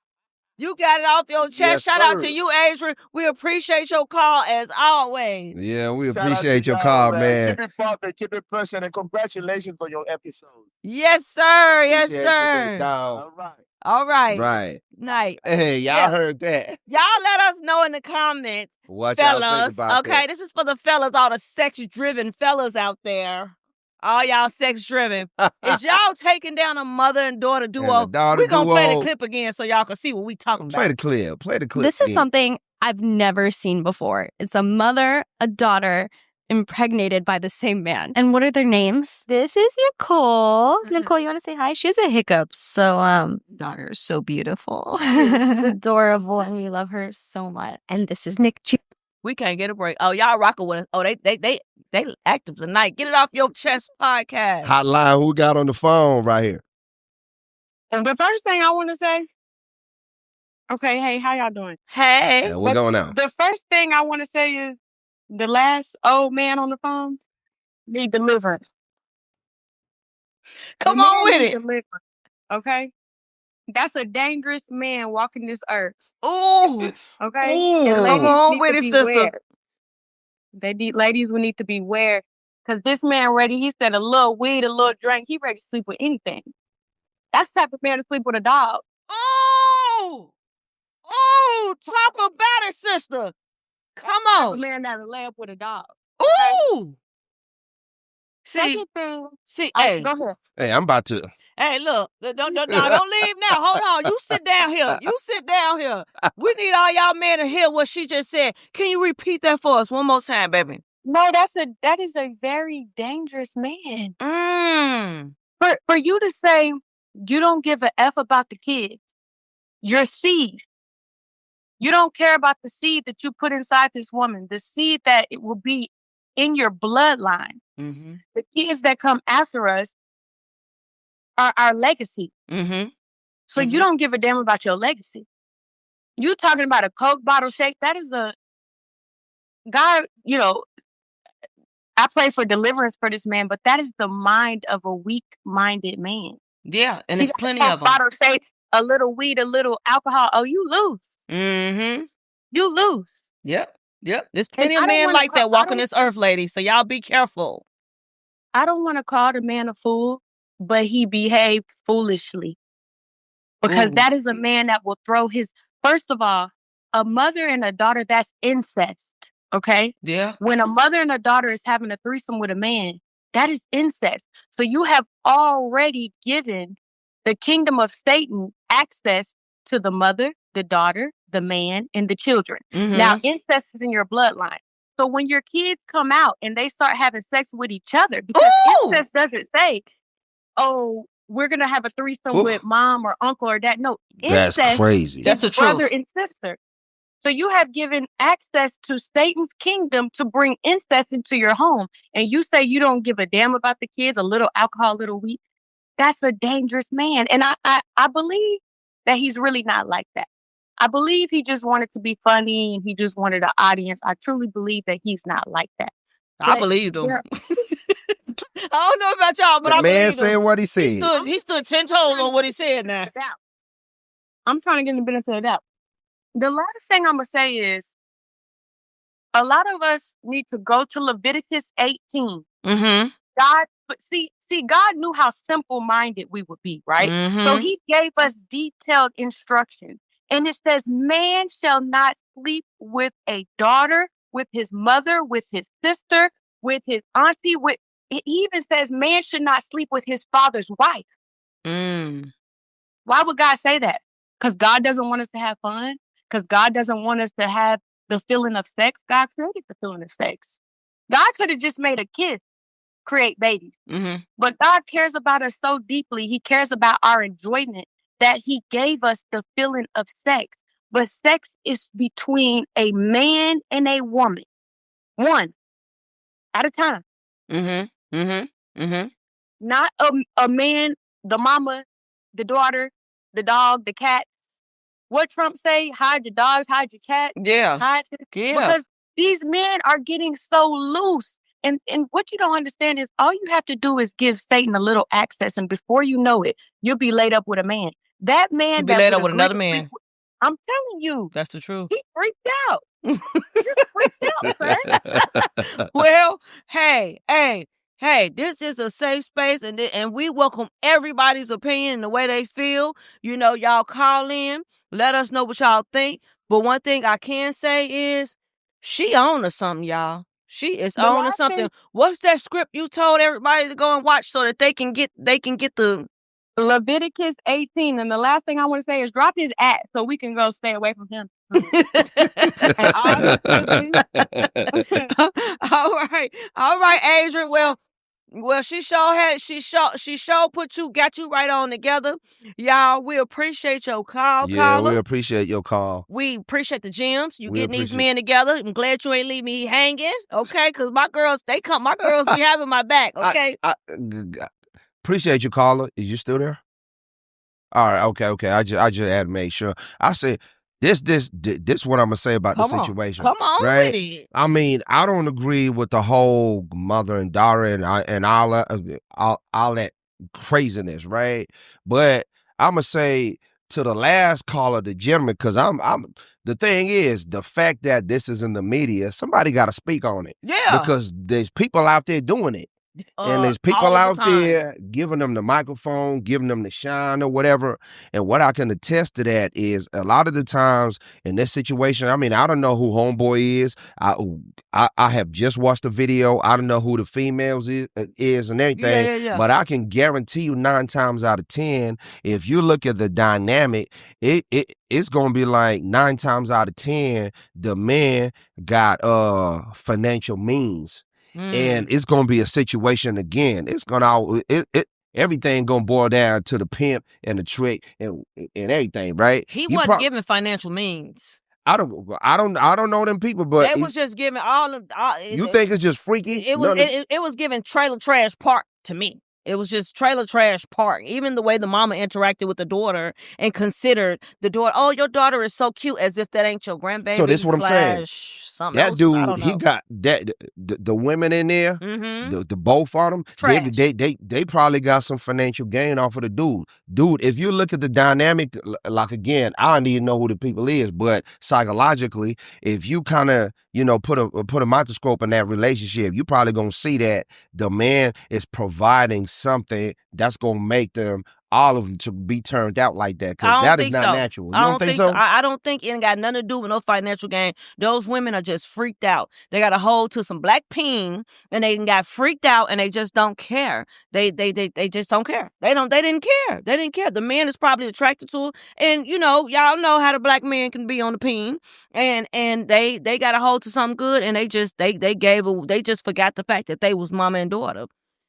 You got it off your chest. Yes, Shout out to you, Adrian. We appreciate your call as always. Yeah, we appreciate your call, man. Keep it popping, keep it pushing, and congratulations on your episode. Yes, sir. Yes, Appreciate sir. you, dog. All right. Right. Night. Hey, y'all heard that. Y'all let us know in the comments, What y'all fellas. think about Okay, that? this is for the fellas, all the sex-driven fellas out there. All y'all sex-driven. Is y'all taking down a mother and daughter duo? We're going to play the clip again so y'all can see what we talking about. Play the clip. This is something I've never seen before. It's a mother, a daughter, impregnated by the same man. And what are their names? This is Nicole. Nicole, you want to say hi? She has a hiccup. So, daughter is so beautiful. She's adorable, and we love her so much. And this is Nick G. We can't get a break. Oh, y'all rocking with us. Oh, they active tonight. Get it off your chest podcast. Hotline, who got on the phone right here? And the first thing I want to say, okay, hey, how y'all doing? Hey. What's going on? The first thing I want to say is the last old man on the phone need deliverance. Come on with it. Deliverance, okay? That's a dangerous man walking this earth. Ooh. Okay? Ooh. Come on with it, sister. Ladies will need to beware. Because this man ready, he said a little weed, a little drink, he ready to sleep with anything. That's the type of man to sleep with a dog. Ooh. Ooh. Talk about it, sister. Come on. That's the man that'll lay up with a dog. Ooh. Okay? See, hey. Go ahead. Hey, I'm about to. Hey, look, don't leave now. Hold on. You sit down here. We need all y'all men to hear what she just said. Can you repeat that for us one more time, baby? No, that is a very dangerous man. For you to say you don't give a F about the kids, your seed. You don't care about the seed that you put inside this woman, the seed that it will be in your bloodline. Mm-hmm. The kids that come after us are our legacy. Mm-hmm. So you don't give a damn about your legacy. You talking about a Coke bottle shake? That is a God, I pray for deliverance for this man, but that is the mind of a weak-minded man. Yeah, and there's plenty of them. Bottle shake, a little weed, a little alcohol. Oh, you lose. Mm-hmm. You lose. Yep. There's plenty of men like that walking this earth, ladies. So y'all be careful. I don't want to call the man a fool, but he behaved foolishly. Because that is a man that will throw his, first of all, a mother and a daughter, that's incest. Okay? Yeah. When a mother and a daughter is having a threesome with a man, that is incest. So you have already given the kingdom of Satan access to the mother, the daughter, the man, and the children. Mm-hmm. Now, incest is in your bloodline. So when your kids come out and they start having sex with each other, because incest doesn't say, oh, we're going to have a threesome with mom or uncle or dad. No, incest That's crazy. That's the brother truth. and sister. So you have given access to Satan's kingdom to bring incest into your home. And you say you don't give a damn about the kids, a little alcohol, a little weed. That's a dangerous man. And I believe that he's really not like that. I believe he just wanted to be funny and he just wanted an audience. I truly believe that he's not like that. I believe him. I don't know about y'all, but I believe him. Man saying what he said. He stood 10 toes on what he said now. I'm trying to get the benefit of that. The last thing I'm going to say is a lot of us need to go to Leviticus 18. Mm-hmm. God knew how simple-minded we would be, right? Mm-hmm. So he gave us detailed instructions. And it says, man shall not sleep with a daughter, with his mother, with his sister, with his auntie. It even says man should not sleep with his father's wife. Why would God say that? Because God doesn't want us to have fun? Because God doesn't want us to have the feeling of sex? God created the feeling of sex. God could have just made a kiss create babies. Mm-hmm. But God cares about us so deeply. He cares about our enjoyment that he gave us the feeling of sex. But sex is between a man and a woman. One at a time. Mm-hmm. Mm-hmm. Mm-hmm. Not a man, the mama, the daughter, the dog, the cat. What Trump say? Hide your dogs, hide your cat. Yeah. Because these men are getting so loose. And what you don't understand is all you have to do is give Satan a little access, and before you know it, you'll be laid up with a man. That man You'll be laid up with another man. I'm telling you. That's the truth. He freaked out. You're freaked out, sir. Well, hey, this is a safe space, and we welcome everybody's opinion and the way they feel. Y'all call in, let us know what y'all think. But one thing I can say is she on to something, y'all. She is on to something. What's that script you told everybody to go and watch so that they can get the Leviticus 18, and the last thing I want to say is drop his at so we can go stay away from him. And all right, Adrian. Well, she got you right on together. Y'all, we appreciate your call, Yeah, caller. we appreciate your call. We appreciate the gems. You getting these men together. I'm glad you ain't leave me hanging, okay? Because my girls be having my back, okay? I appreciate you, caller. Is you still there? All right, okay. I just had to make sure. I said this what I'm gonna say about the situation. Come on right? with it. I mean, I don't agree with the whole mother and daughter and all that craziness, right? But I'm gonna say to the last caller, the gentleman, because I'm the thing is the fact that this is in the media, somebody got to speak on it. Yeah, because there's people out there doing it. And there's people out there giving them the microphone, giving them the shine or whatever. And what I can attest to that is a lot of the times in this situation, I mean, I don't know who homeboy is. I have just watched the video. I don't know who the females is and everything. Yeah. But I can guarantee you 9 times out of 10, if you look at the dynamic, it's going to be like 9 times out of 10, the man got financial means. And it's gonna be a situation again. It's gonna everything gonna boil down to the pimp and the trick and everything, right? He wasn't giving financial means. I don't know them people, but they was just giving you think it's just freaky? It was giving trailer trash park to me. It was just trailer trash park. Even the way the mama interacted with the daughter and considered the daughter, oh, your daughter is so cute, as if that ain't your grandbaby. So this is what I'm saying. That else, dude, he got that the women in there, the both of them. They probably got some financial gain off of the dude. Dude, if you look at the dynamic, like again, I don't even know who the people is, but psychologically, if you kind of put a microscope in that relationship, you probably gonna see that the man is providing something that's gonna make them, all of them, to be turned out like that, because that is not natural. You don't think so? I don't think it ain't got nothing to do with no financial gain. Those women are just freaked out. They got a hold to some black peen, and they got freaked out, and they just don't care. They just don't care. They didn't care. They didn't care. The man is probably attracted to her, and y'all know how the black man can be on the peen, and they got a hold to something good, and they just forgot the fact that they was mama and daughter.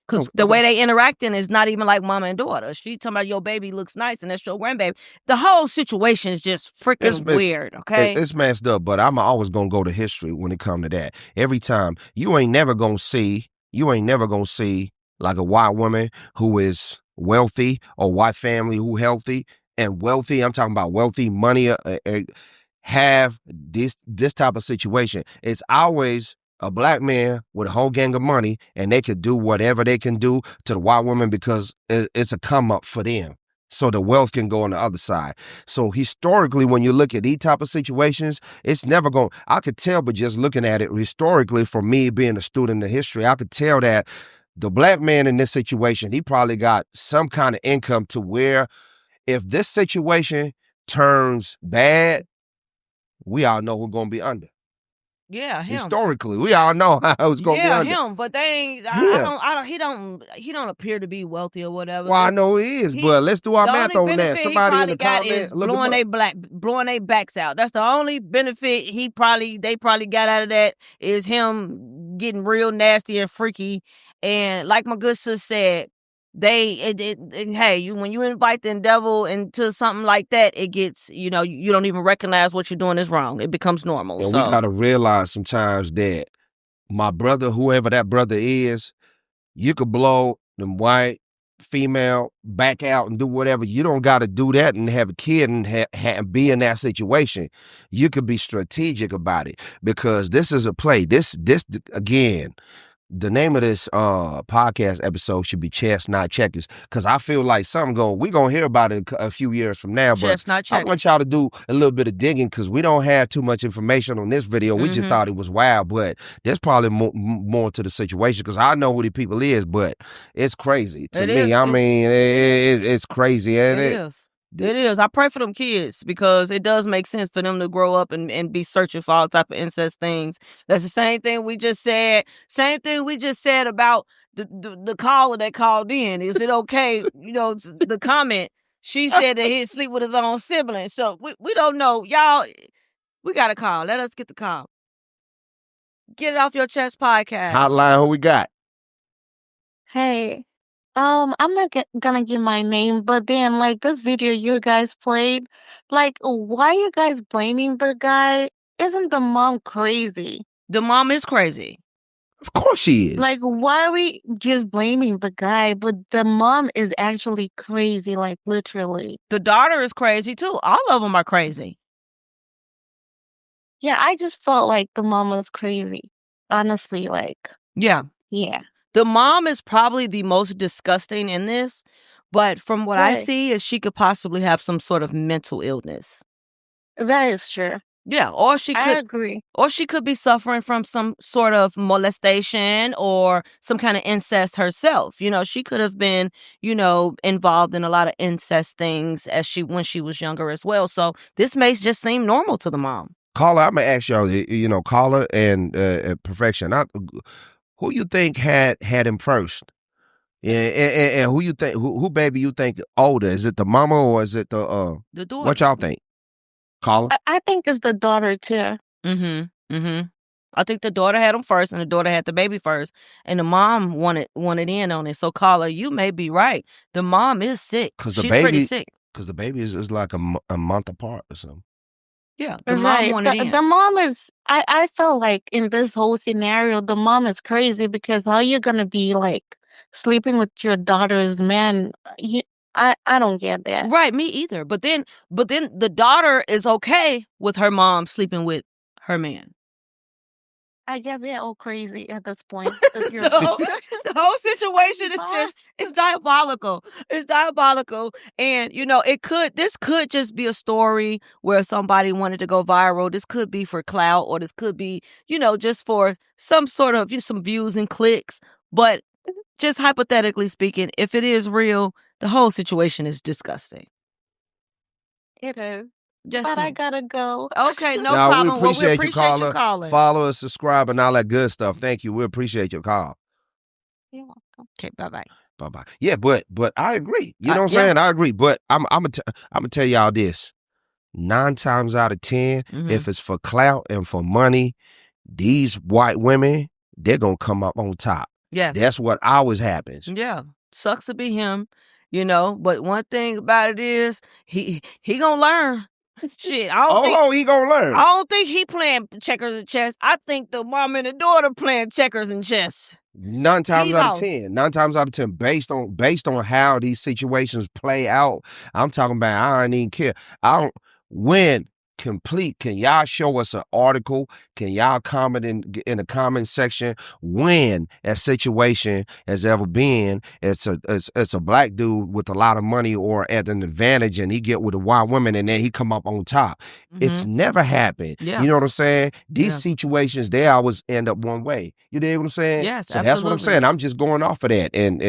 Because the way they interacting is not even like mama and daughter. She talking about your baby looks nice and that's your grandbaby. The whole situation is just freaking weird, okay? It's messed up, but I'm always going to go to history when it comes to that. Every time, you ain't never going to see like a white woman who is wealthy or white family who healthy and wealthy. I'm talking about wealthy, money, have this type of situation. It's always a black man with a whole gang of money, and they could do whatever they can do to the white woman because it's a come up for them. So the wealth can go on the other side. So historically, when you look at these type of situations, it's never going, I could tell, but just looking at it historically, for me being a student of history, I could tell that the black man in this situation, he probably got some kind of income to where if this situation turns bad, we all know who's going to be under. Yeah, him. Historically, we all know how it's gonna be under. Yeah, him. But they ain't. He don't appear to be wealthy or whatever. Well, I know he is, but let's do our math on that. Somebody in the comments blowing their backs out. That's the only benefit they probably got out of that, is him getting real nasty and freaky. And like my good sis said, when you invite the devil into something like that, it gets, you don't even recognize what you're doing is wrong. It becomes normal. And we gotta realize sometimes that my brother, whoever that brother is, you could blow them white female back out and do whatever. You don't got to do that and have a kid and be in that situation. You could be strategic about it, because this is a play. This again. The name of this podcast episode should be Chess Not Checkers, because I feel like we're going to hear about it a few years from now. But I want y'all to do a little bit of digging, because we don't have too much information on this video. We just thought it was wild, but there's probably more to the situation, because I know who the people is, but it's crazy to me. It's crazy. And it is. It is. I pray for them kids, because it does make sense for them to grow up and be searching for all type of incest things. That's the same thing we just said. Same thing we just said about the caller that called in. Is it okay? The comment. She said that he'd sleep with his own sibling. So we don't know. Y'all, we got a call. Let us get the call. Get It Off Your Chest podcast. Hotline, who we got? Hey, I'm not gonna give my name, but then like this video you guys played, like why are you guys blaming the guy? Isn't the mom crazy? The mom is crazy. Of course she is. Like why are we just blaming the guy? But the mom is actually crazy, like literally. The daughter is crazy too. All of them are crazy. Yeah, I just felt like the mom was crazy. Honestly, like. Yeah. Yeah. The mom is probably the most disgusting in this, but from what I Right. see is she could possibly have some sort of mental illness. That is true. Yeah, or she I could agree. or she could be suffering from some sort of molestation or some kind of incest herself. She could have been, involved in a lot of incest things when she was younger as well. So this may just seem normal to the mom. Caller, I'm gonna ask y'all, Caller and Perfection. Who you think had him first? And who you think who baby you think older? Is it the mama or is it the daughter? What y'all think? Caller? I think it's the daughter too. I think the daughter had him first, and the daughter had the baby first, and the mom wanted in on it. So, Caller, you may be right. The mom is sick. She's pretty sick. Because the baby is like a month apart or something. Yeah, the mom wanted in. The mom is. I feel like in this whole scenario, the mom is crazy because how you gonna be like sleeping with your daughter's man? I don't get that. Right, me either. But then the daughter is okay with her mom sleeping with her man. I guess they're all crazy at this point. The whole situation is diabolical. It's diabolical. And, this could just be a story where somebody wanted to go viral. This could be for clout, or this could be, just for some sort of some views and clicks. But just hypothetically speaking, if it is real, the whole situation is disgusting. It is. Yes, but I gotta go. Okay, no problem. We appreciate, you calling. Follow us, subscribe, and all that good stuff. Thank you. We appreciate your call. You're welcome. Okay, bye-bye. Bye-bye. Yeah, but I agree. You know what I'm saying? I agree. But I'm gonna tell y'all this. 9 times out of 10, if it's for clout and for money, these white women, they're gonna come up on top. Yeah. That's what always happens. Yeah. Sucks to be him, but one thing about it is he gonna learn. Shit, he gonna learn. I don't think he playing checkers and chess. I think the mom and the daughter playing checkers and chess. 9 times out of 10. 9 times out of 10, based on how these situations play out. I'm talking about I don't even care. Can y'all show us an article? Can y'all comment in the comment section when a situation has ever been? It's a black dude with a lot of money or at an advantage, and he get with a white woman, and then he come up on top. It's never happened. Yeah. You know what I'm saying? These situations, they always end up one way. You know what I'm saying? Yes, so absolutely. That's what I'm saying. I'm just going off of that, and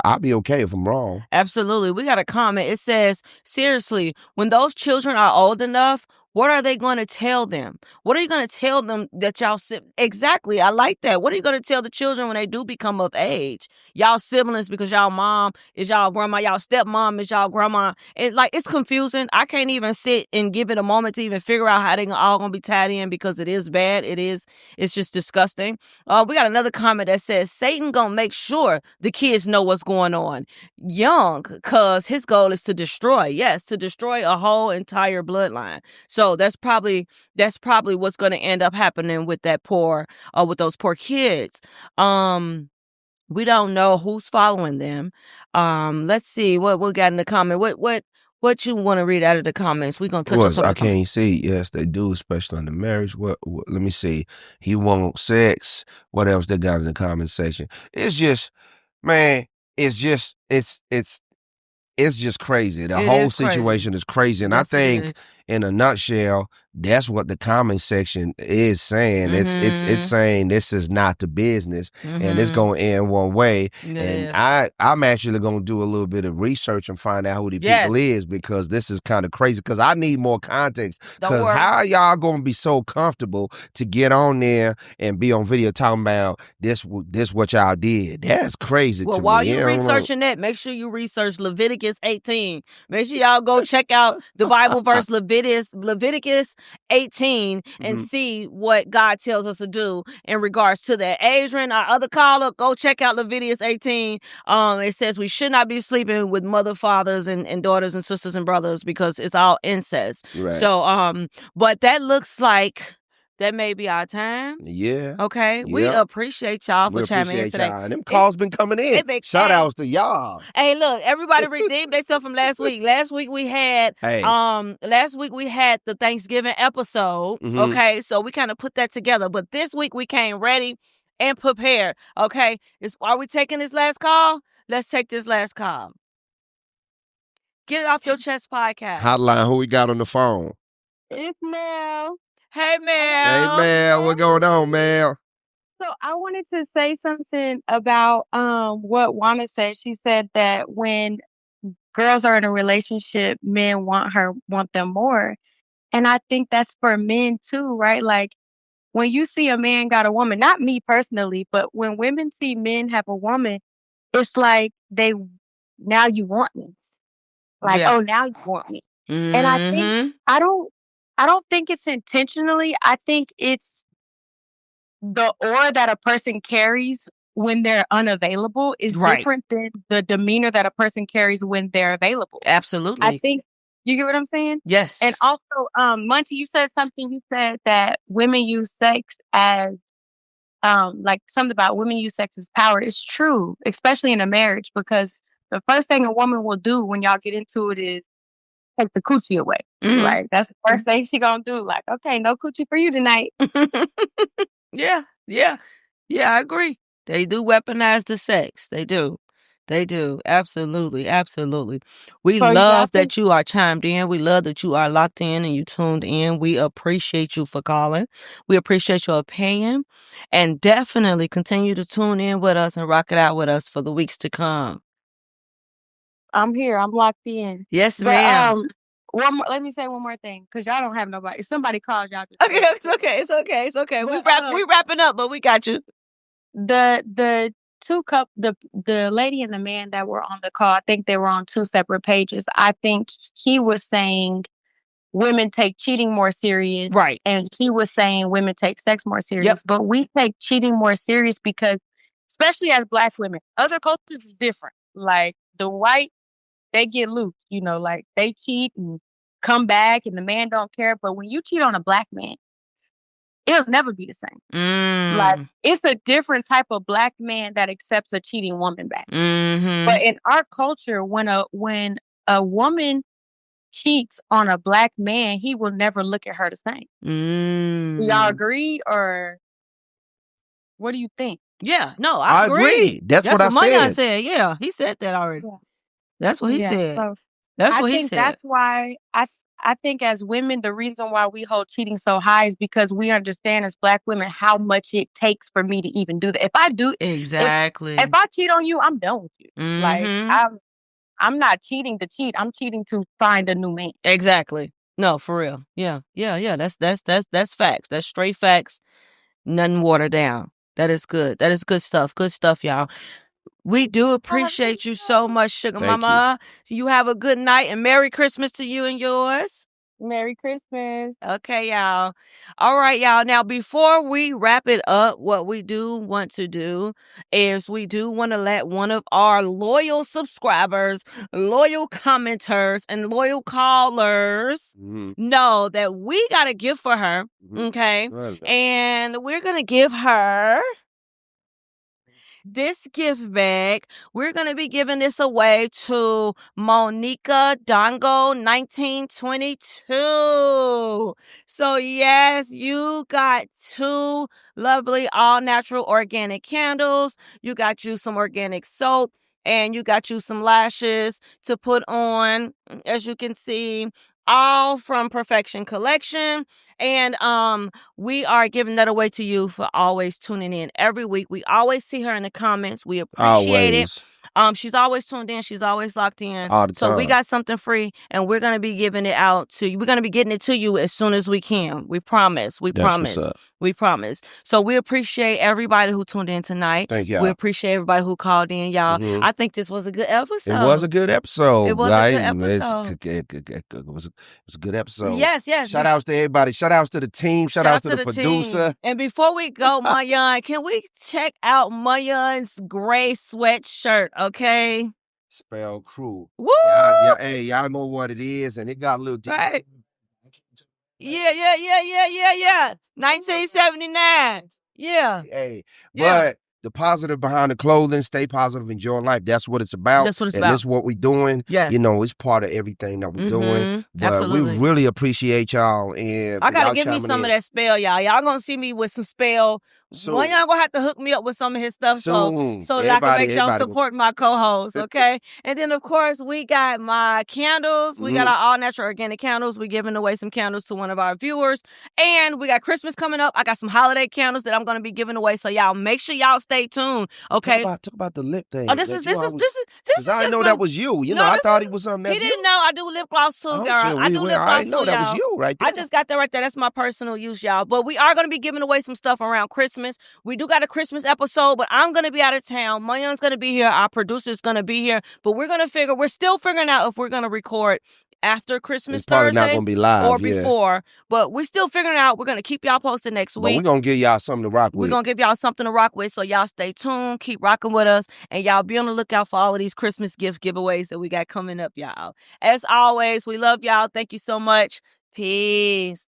I'll be okay if I'm wrong. Absolutely. We got a comment. It says, seriously, when those children are old enough, what are they going to tell them? What are you going to tell them that y'all Exactly. I like that. What are you going to tell the children when they do become of age? Y'all siblings because y'all mom is y'all grandma, y'all stepmom is y'all grandma. And it's confusing. I can't even sit and give it a moment to even figure out how they all going to be tied in because it is bad. It's just disgusting. We got another comment that says, Satan going to make sure the kids know what's going on young because his goal is to destroy. Yes, to destroy a whole entire bloodline. So that's probably what's going to end up happening with with those poor kids. We don't know who's following them. Let's see what we got in the comment. What you want to read out of the comments? We're going to touch on some. I can't see. Yes, they do, especially in the marriage. What? Let me see. He wants sex. What else they got in the comment section? It's just, man. It's just crazy. The whole situation is crazy. And I think, in a nutshell, that's what the comment section is saying. It's saying this is not the business, and it's gonna end one way. And I'm actually gonna do a little bit of research and find out who the people is, because this is kind of crazy. Because I need more context. Because how y'all gonna be so comfortable to get on there and be on video talking about this what y'all did? That's crazy to me. Well, while you're researching that, make sure you research Leviticus 18. Make sure y'all go check out the Bible verse Leviticus 18 and see what God tells us to do in regards to that. Adrian, our other caller, go check out Leviticus 18. It says we should not be sleeping with mother, fathers, and daughters and sisters and brothers, because it's all incest. Right. So, but that looks like that may be our time. Yeah. Okay. We appreciate y'all for chiming in today. Y'all. Them calls been coming in. Shout outs to y'all. Hey, look, everybody redeemed themselves from last week. Last week we had the Thanksgiving episode. Okay. So we kind of put that together. But this week we came ready and prepared. Okay. Are we taking this last call? Let's take this last call. Get it off your chest podcast. Hotline, who we got on the phone? It's Mel. Hey, Mel. Hey, Mel. What going on, Mel? So I wanted to say something about what Wanda said. She said that when girls are in a relationship, men want them more. And I think that's for men too, right? Like when you see a man got a woman, not me personally, but when women see men have a woman, it's like now you want me. Like, oh, now you want me. And I think I don't think it's intentionally. I think it's the aura that a person carries when they're unavailable is different than the demeanor that a person carries when they're available. Absolutely. I think you get what I'm saying? Yes. And also, Monty, you said something. You said that women use sex as like something about women use sex as power. It's true, especially in a marriage, because the first thing a woman will do when y'all get into it is take the coochie away. Like that's the first thing she gonna do. Like, okay, no coochie for you tonight. Yeah, I agree. They do weaponize the sex. They do. Absolutely. We love that you are chimed in. We love that you are locked in and you tuned in. We appreciate you for calling. We appreciate your opinion, and definitely continue to tune in with us and rock it out with us for the weeks to come. I'm here. I'm locked in. Yes, ma'am. Let me say one more thing, because y'all don't have nobody. If somebody calls, y'all just okay. It's okay. We wrapping up, but we got you. The the lady and the man that were on the call, I think they were on two separate pages. I think he was saying women take cheating more serious, right? And she was saying women take sex more serious. Yep. But we take cheating more serious because, especially as Black women, other cultures is different. Like the white, they get loose, like they cheat and come back and the man don't care. But when you cheat on a Black man, it'll never be the same. Like it's a different type of Black man that accepts a cheating woman back. But in our culture, when a woman cheats on a Black man, he will never look at her the same. Do y'all agree, or what do you think? Yeah, no, I agree. That's what I said. Yeah, he said that already. Yeah. That's what he said. So that's what he said. That's why I think as women, the reason why we hold cheating so high is because we understand as Black women how much it takes for me to even do that. If I do exactly, if I cheat on you, I'm done with you. Like I'm not cheating to cheat. I'm cheating to find a new man. Exactly. No, for real. Yeah. That's facts. That's straight facts. Nothing watered down. That is good. That is good stuff. Good stuff, y'all. We do appreciate you so much, Sugar Mama. You have a good night and Merry Christmas to you and yours. Merry Christmas. Okay, y'all. All right, y'all. Now, before we wrap it up, what we do want to do is we do want to let one of our loyal subscribers, loyal commenters, and loyal callers know that we got a gift for her. Okay. And we're going to give her this gift bag. We're going to be giving this away to Monica Dongo 1922. So yes, you got 2 lovely all-natural organic candles. You got you some organic soap. And you got you some lashes to put on, as you can see. all from Perfection Collection. And we are giving that away to you for always tuning in every week. We always see her in the comments. We appreciate it. She's always tuned in. She's always locked in. All the time. So we got something free, and we're going to be giving it out to you. We're going to be getting it to you as soon as we can. We promise. We promise. We promise. So we appreciate everybody who tuned in tonight. Thank y'all. We appreciate everybody who called in, y'all. Mhm. I think this was a good episode. It was a good episode. It was a good episode. It was a good episode. Yes. Shout outs to everybody. Shout outs to the team. Shout outs to the producer. Team. And before we go, Mayan, can we check out Mayan's gray sweatshirt, okay? Spell Crew. Woo! Y'all know what it is, and it got a little deep. Right. Yeah. 1979. Yeah. Hey, but the positive behind the clothing, stay positive, enjoy life. That's what it's about. That's what it's and about. that's what we're doing. Yeah. You know, it's part of everything that we're doing. But Absolutely. we really appreciate y'all. And I gotta give me some of that spell, y'all. Y'all gonna see me with some spell. One y'all gonna have to hook me up with some of his stuff so that I can make sure I'm supporting my co-host, okay? And then of course we got my candles. We got our all natural organic candles. We're giving away some candles to one of our viewers. And we got Christmas coming up. I got some holiday candles that I'm gonna be giving away. So y'all make sure y'all stay tuned. Okay. Talk about the lip thing. Oh, this is. Because I didn't know that was you. You know, I thought he was something that's He didn't know I do lip gloss too, girl. I do lip gloss too, I didn't know that was you right there. I just got that right there. That's my personal use, y'all. But we are going to be giving away some stuff around Christmas. We do got a Christmas episode, but I'm going to be out of town. Mayan's going to be here. Our producer's going to be here. But we're still figuring out if we're going to record after Christmas it's probably Thursday not gonna be live, or before. But we're still figuring out. We're going to keep y'all posted next week. But we're going to give y'all something to rock with. We're going to give y'all something to rock with. So y'all stay tuned. Keep rocking with us. And y'all be on the lookout for all of these Christmas gift giveaways that we got coming up, y'all. As always, we love y'all. Thank you so much. Peace.